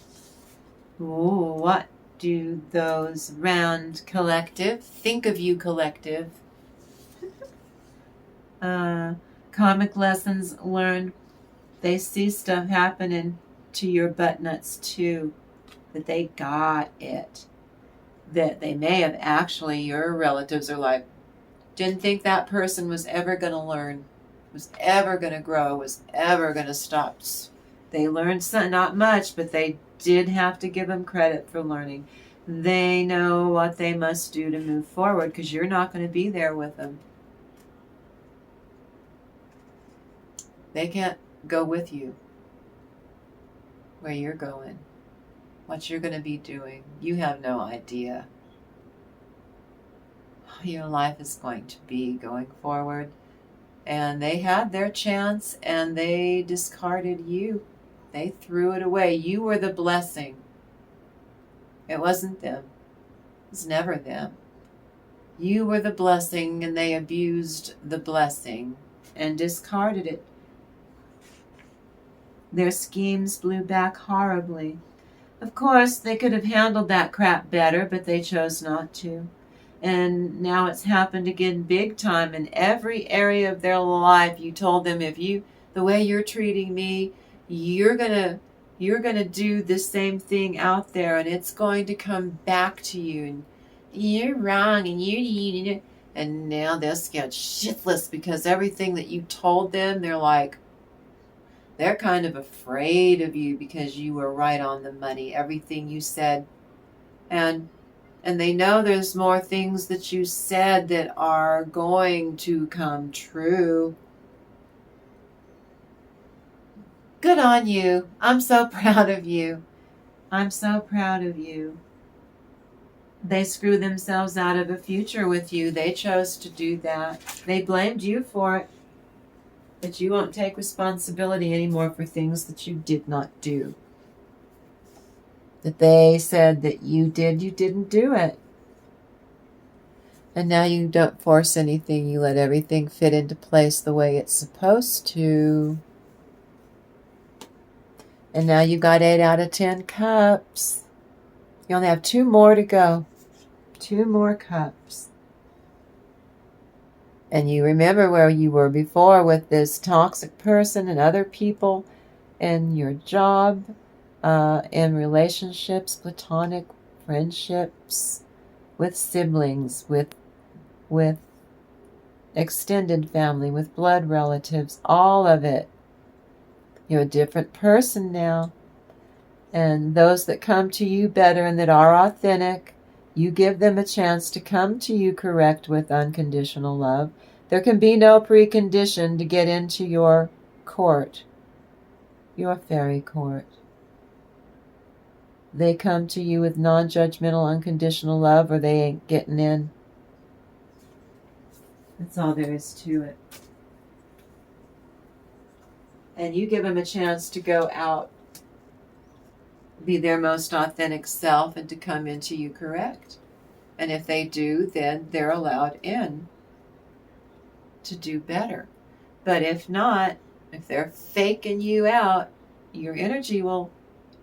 Ooh, what do those round collective think of you, collective? Karmic lessons learned. They see stuff happening to your butt nuts too, that they got it, that they may have actually, your relatives are like, didn't think that person was ever going to learn, was ever going to grow, was ever going to stop. They learned some, not much, but they did have to give them credit for learning. They know what they must do to move forward because you're not going to be there with them. They can't go with you where you're going, what you're going to be doing. You have no idea how your life is going to be going forward. And they had their chance and they discarded you. They threw it away. You were the blessing. It wasn't them. It was never them. You were the blessing and they abused the blessing and discarded it. Their schemes blew back horribly. Of course, they could have handled that crap better, but they chose not to. And now it's happened again big time in every area of their life. You told them, the way you're treating me, you're gonna do the same thing out there, and it's going to come back to you. And you're wrong, and you. And now they're scared shitless because everything that you told them, they're kind of afraid of you because you were right on the money. Everything you said, and they know there's more things that you said that are going to come true. Good on you. I'm so proud of you. I'm so proud of you. They screwed themselves out of a future with you. They chose to do that. They blamed you for it. But you won't take responsibility anymore for things that you did not do. That they said that you didn't do it. And now you don't force anything. You let everything fit into place the way it's supposed to. And now you got 8 out of 10 cups. You only have 2 more to go. 2 more cups. And you remember where you were before with this toxic person and other people and your job, in relationships, platonic friendships, with siblings, with extended family, with blood relatives, all of it. You're a different person now. And those that come to you better and that are authentic, you give them a chance to come to you correct with unconditional love. There can be no precondition to get into your court, your fairy court. They come to you with non-judgmental, unconditional love, or they ain't getting in. That's all there is to it. And you give them a chance to go out, be their most authentic self, and to come into you correct. And if they do, then they're allowed in to do better. But if not, if they're faking you out, your energy will,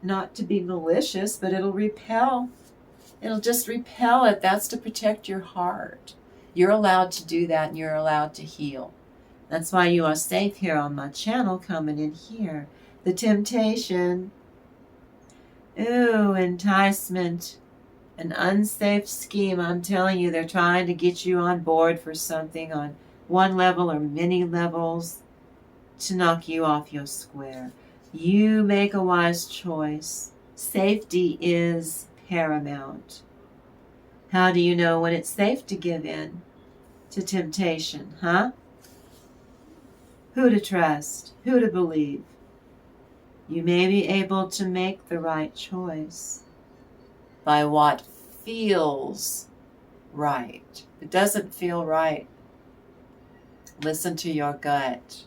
not to be malicious, but it'll repel. It'll just repel it. That's to protect your heart. You're allowed to do that, and you're allowed to heal. That's why you are safe here on my channel, coming in here. The temptation, enticement, an unsafe scheme. I'm telling you, they're trying to get you on board for something on one level or many levels to knock you off your square. You make a wise choice. Safety is paramount. How do you know when it's safe to give in to temptation, huh? Who to trust, who to believe. You may be able to make the right choice by what feels right. If it doesn't feel right, listen to your gut.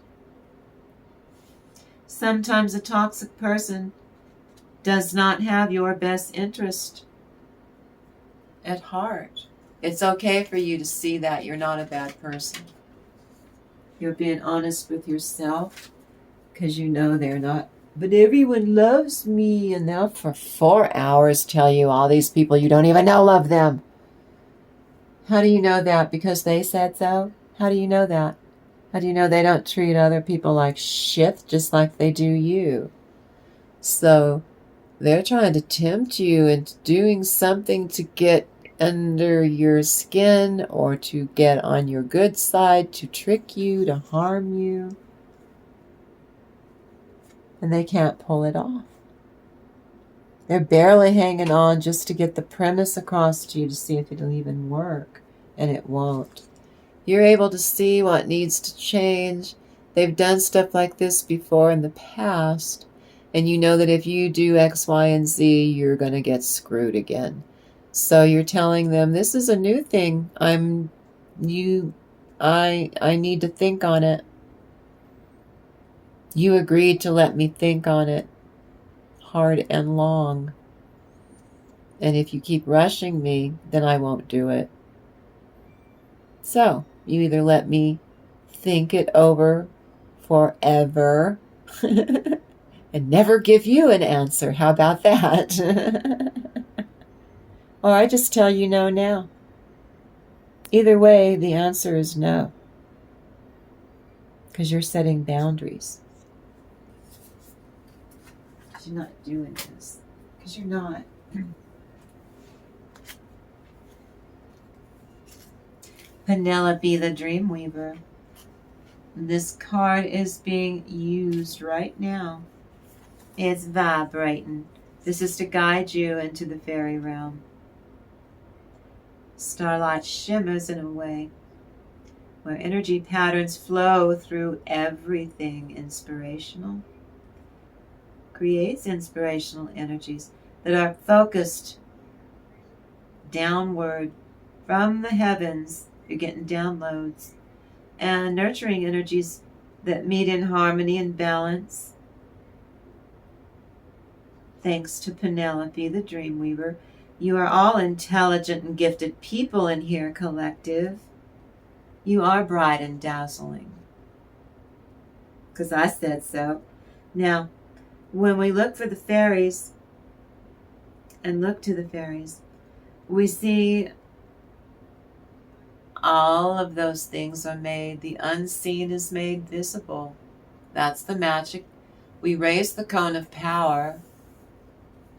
Sometimes a toxic person does not have your best interest at heart. It's okay for you to see that you're not a bad person. You're being honest with yourself because you know they're not. But everyone loves me, and they'll for 4 hours tell you all these people you don't even know love them. How do you know that? Because they said so? How do you know that? How do you know they don't treat other people like shit just like they do you? So they're trying to tempt you into doing something to get under your skin or to get on your good side, to trick you, to harm you. And they can't pull it off. They're barely hanging on just to get the premise across to you to see if it'll even work. And it won't. You're able to see what needs to change. They've done stuff like this before in the past. And you know that if you do X, Y, and Z, you're going to get screwed again. So you're telling them, this is a new thing. I need to think on it. You agreed to let me think on it hard and long. And if you keep rushing me, then I won't do it. So you either let me think it over forever and never give you an answer. How about that? Or I just tell you no now. Either way, the answer is no. Because you're setting boundaries. Because you're not doing this. Because you're not. Penelope the Dreamweaver. This card is being used right now. It's vibrating. This is to guide you into the fairy realm. Starlight shimmers in a way where energy patterns flow through everything inspirational. Creates inspirational energies that are focused downward from the heavens. You're getting downloads. And nurturing energies that meet in harmony and balance. Thanks to Penelope, the Dreamweaver. You are all intelligent and gifted people in here, collective. You are bright and dazzling. Because I said so. Now, when we look for the fairies and look to the fairies, we see all of those things are made. The unseen is made visible. That's the magic. We raise the cone of power.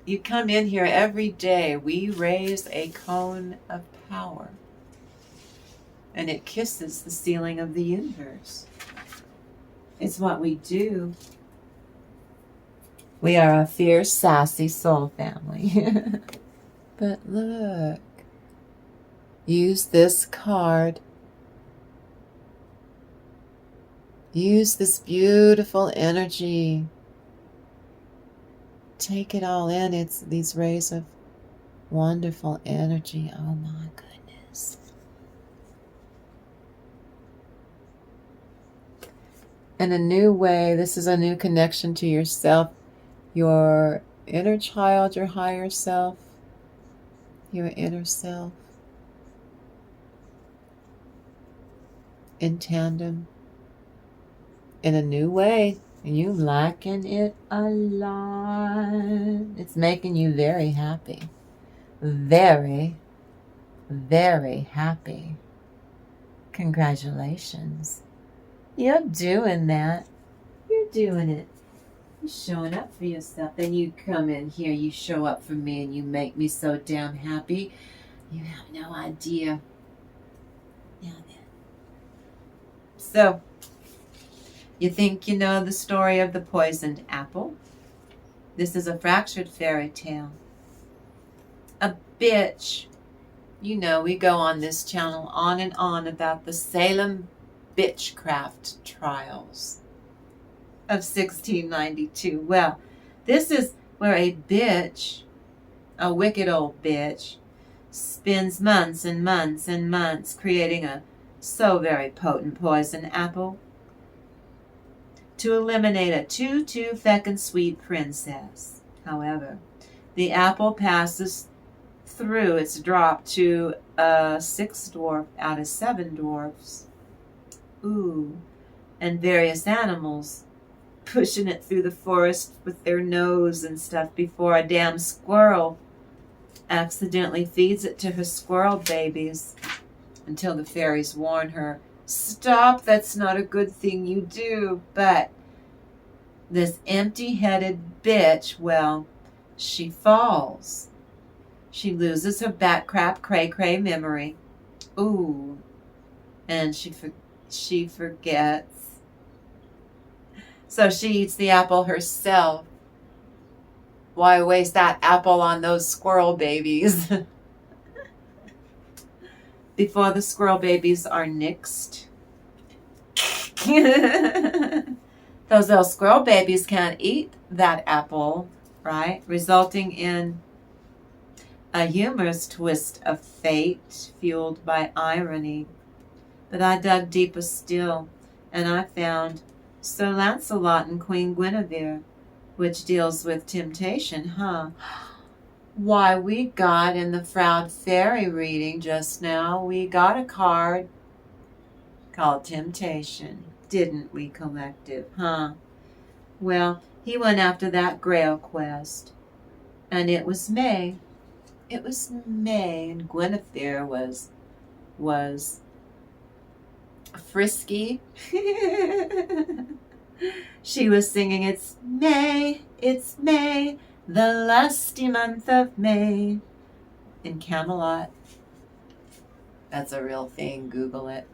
You come in here every day. We raise a cone of power. And it kisses the ceiling of the universe. It's what we do. We are a fierce, sassy soul family. But look. Use this card. Use this beautiful energy. Take it all in. It's these rays of wonderful energy. Oh my goodness. in a new way. This is a new connection to yourself, your inner child, your higher self, your inner self, in tandem, in a new way. And you liking it a lot. It's making you very happy. Very, very happy. Congratulations. You're doing that. You're doing it. You're showing up for yourself. Then you come in here, you show up for me, and you make me so damn happy. You have no idea. Now then. So, you think you know the story of the poisoned apple? This is a fractured fairy tale. A bitch. You know, we go on this channel on and on about the Salem bitchcraft trials of 1692. Well, this is where a bitch, a wicked old bitch, spends months and months and months creating a so very potent poison apple to eliminate a too feckin' sweet princess. However, the apple passes through its drop to a 6th dwarf out of 7 dwarfs. Ooh, and various animals pushing it through the forest with their nose and stuff before a damn squirrel accidentally feeds it to her squirrel babies until the fairies warn her, stop, that's not a good thing you do. But this empty-headed bitch, well, she falls. She loses her bat crap cray-cray memory. Ooh, and she forgets. So she eats the apple herself. Why waste that apple on those squirrel babies? Before the squirrel babies are nixed. Those little squirrel babies can't eat that apple, right? Resulting in a humorous twist of fate fueled by irony. But I dug deeper still, and I found Sir Lancelot and Queen Guinevere, which deals with temptation, huh? Why, we got in the Proud Fairy reading just now, we got a card called Temptation, didn't we, collective, huh? Well, he went after that Grail quest, and it was May. It was May, and Guinevere was frisky. She was singing, it's May, the lusty month of May, in Camelot. That's a real thing, Google it.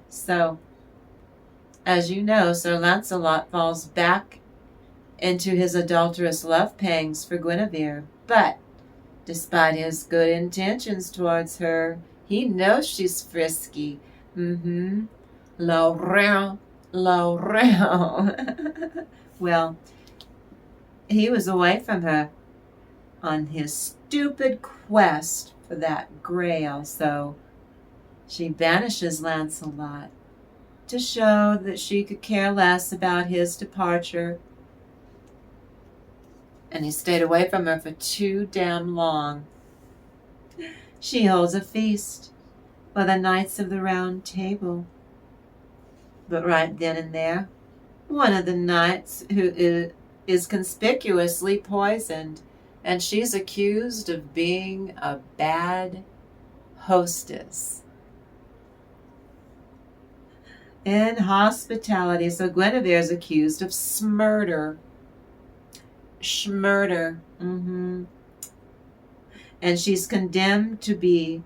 So, as you know, Sir Lancelot falls back into his adulterous love pangs for Guinevere, but despite his good intentions towards her, he knows she's frisky. Laurent. Well, he was away from her on his stupid quest for that grail, so she banishes Lancelot to show that she could care less about his departure. And he stayed away from her for too damn long. She holds a feast for the Knights of the Round Table. But right then and there, one of the knights who is conspicuously poisoned, and she's accused of being a bad hostess in hospitality. So Guinevere is accused of smurder. Schmurder. And she's condemned to be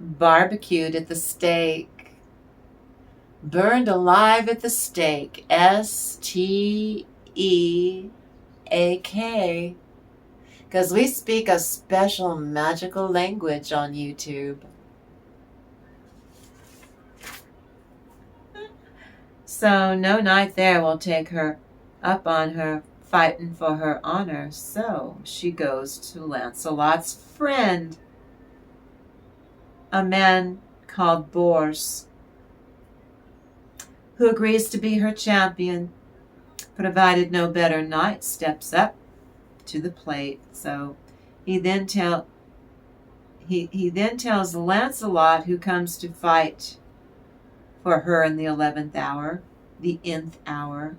barbecued at the stake. Burned alive at the stake. STEAK. Because we speak a special magical language on YouTube. So no knight there will take her up on her fighting for her honor. So she goes to Lancelot's friend, a man called Bors, who agrees to be her champion, provided no better knight steps up to the plate. So he then tells Lancelot, who comes to fight for her in the 11th hour, the nth hour,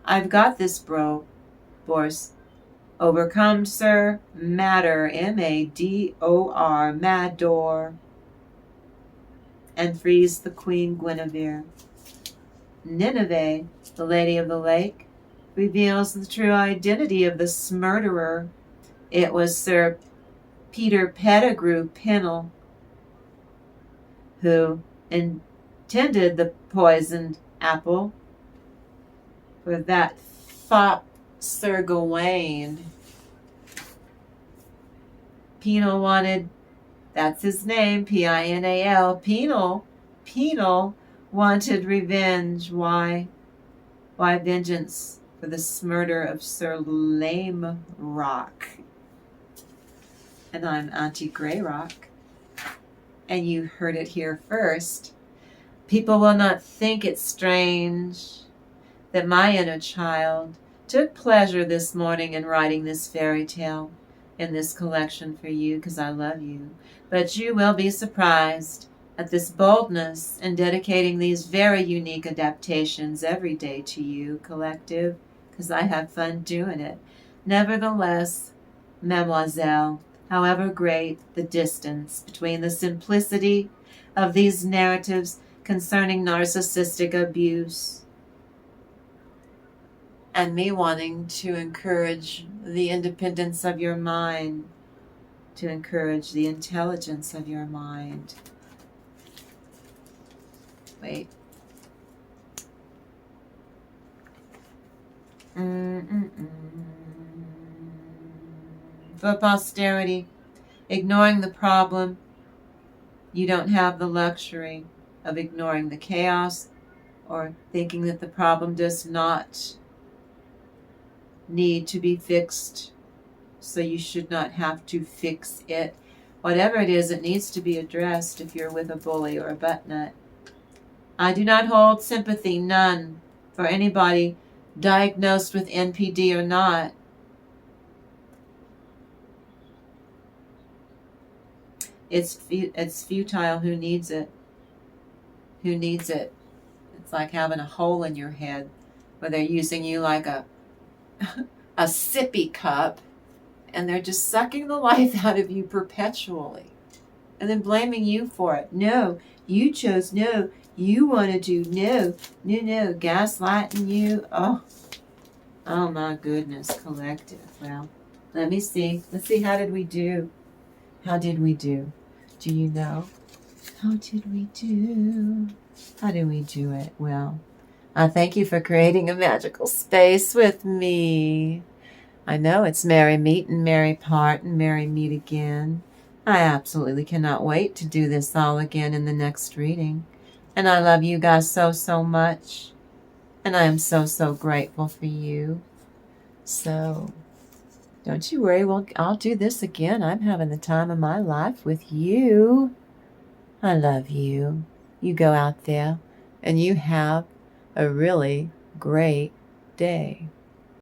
"I've got this, Bors. Overcome, sir, Matter, Mador, Mador, and frees the Queen Guinevere." Nineveh, the Lady of the Lake, reveals the true identity of the murderer. It was Sir Peter Pettigrew Pennell who intended the poisoned apple for that fop Sir Gawain. Penal wanted, that's his name, Pinal. Penal wanted revenge. Why vengeance for the murder of Sir Lame Rock. And I'm Auntie Grayrock, and you heard it here first. People will not think it strange that my inner child took pleasure this morning in writing this fairy tale in this collection for you, because I love you. But you will be surprised at this boldness in dedicating these very unique adaptations every day to you, collective, because I have fun doing it. Nevertheless, Mademoiselle, however great the distance between the simplicity of these narratives concerning narcissistic abuse and me wanting to encourage the independence of your mind, to encourage the intelligence of your mind. Wait. For posterity, ignoring the problem, you don't have the luxury of ignoring the chaos or thinking that the problem does not need to be fixed, so you should not have to fix it. Whatever it is, it needs to be addressed if you're with a bully or a butt nut. I do not hold sympathy, none, for anybody diagnosed with NPD or not. It's futile. Who needs it? Who needs it? It's like having a hole in your head where they're using you like a sippy cup, and they're just sucking the life out of you perpetually and then blaming you for it. No, you chose. No, you want to do. No, gaslighting you. Oh my goodness, collective. Well, let me see. Let's see. How did we do? How did we do? Do you know? How did we do? How did we do it? Well, I thank you for creating a magical space with me. I know it's merry meet and merry part and merry meet again. I absolutely cannot wait to do this all again in the next reading. And I love you guys so, so much. And I am so, so grateful for you. So don't you worry, I'll do this again. I'm having the time of my life with you. I love you. You go out there and you have a really great day.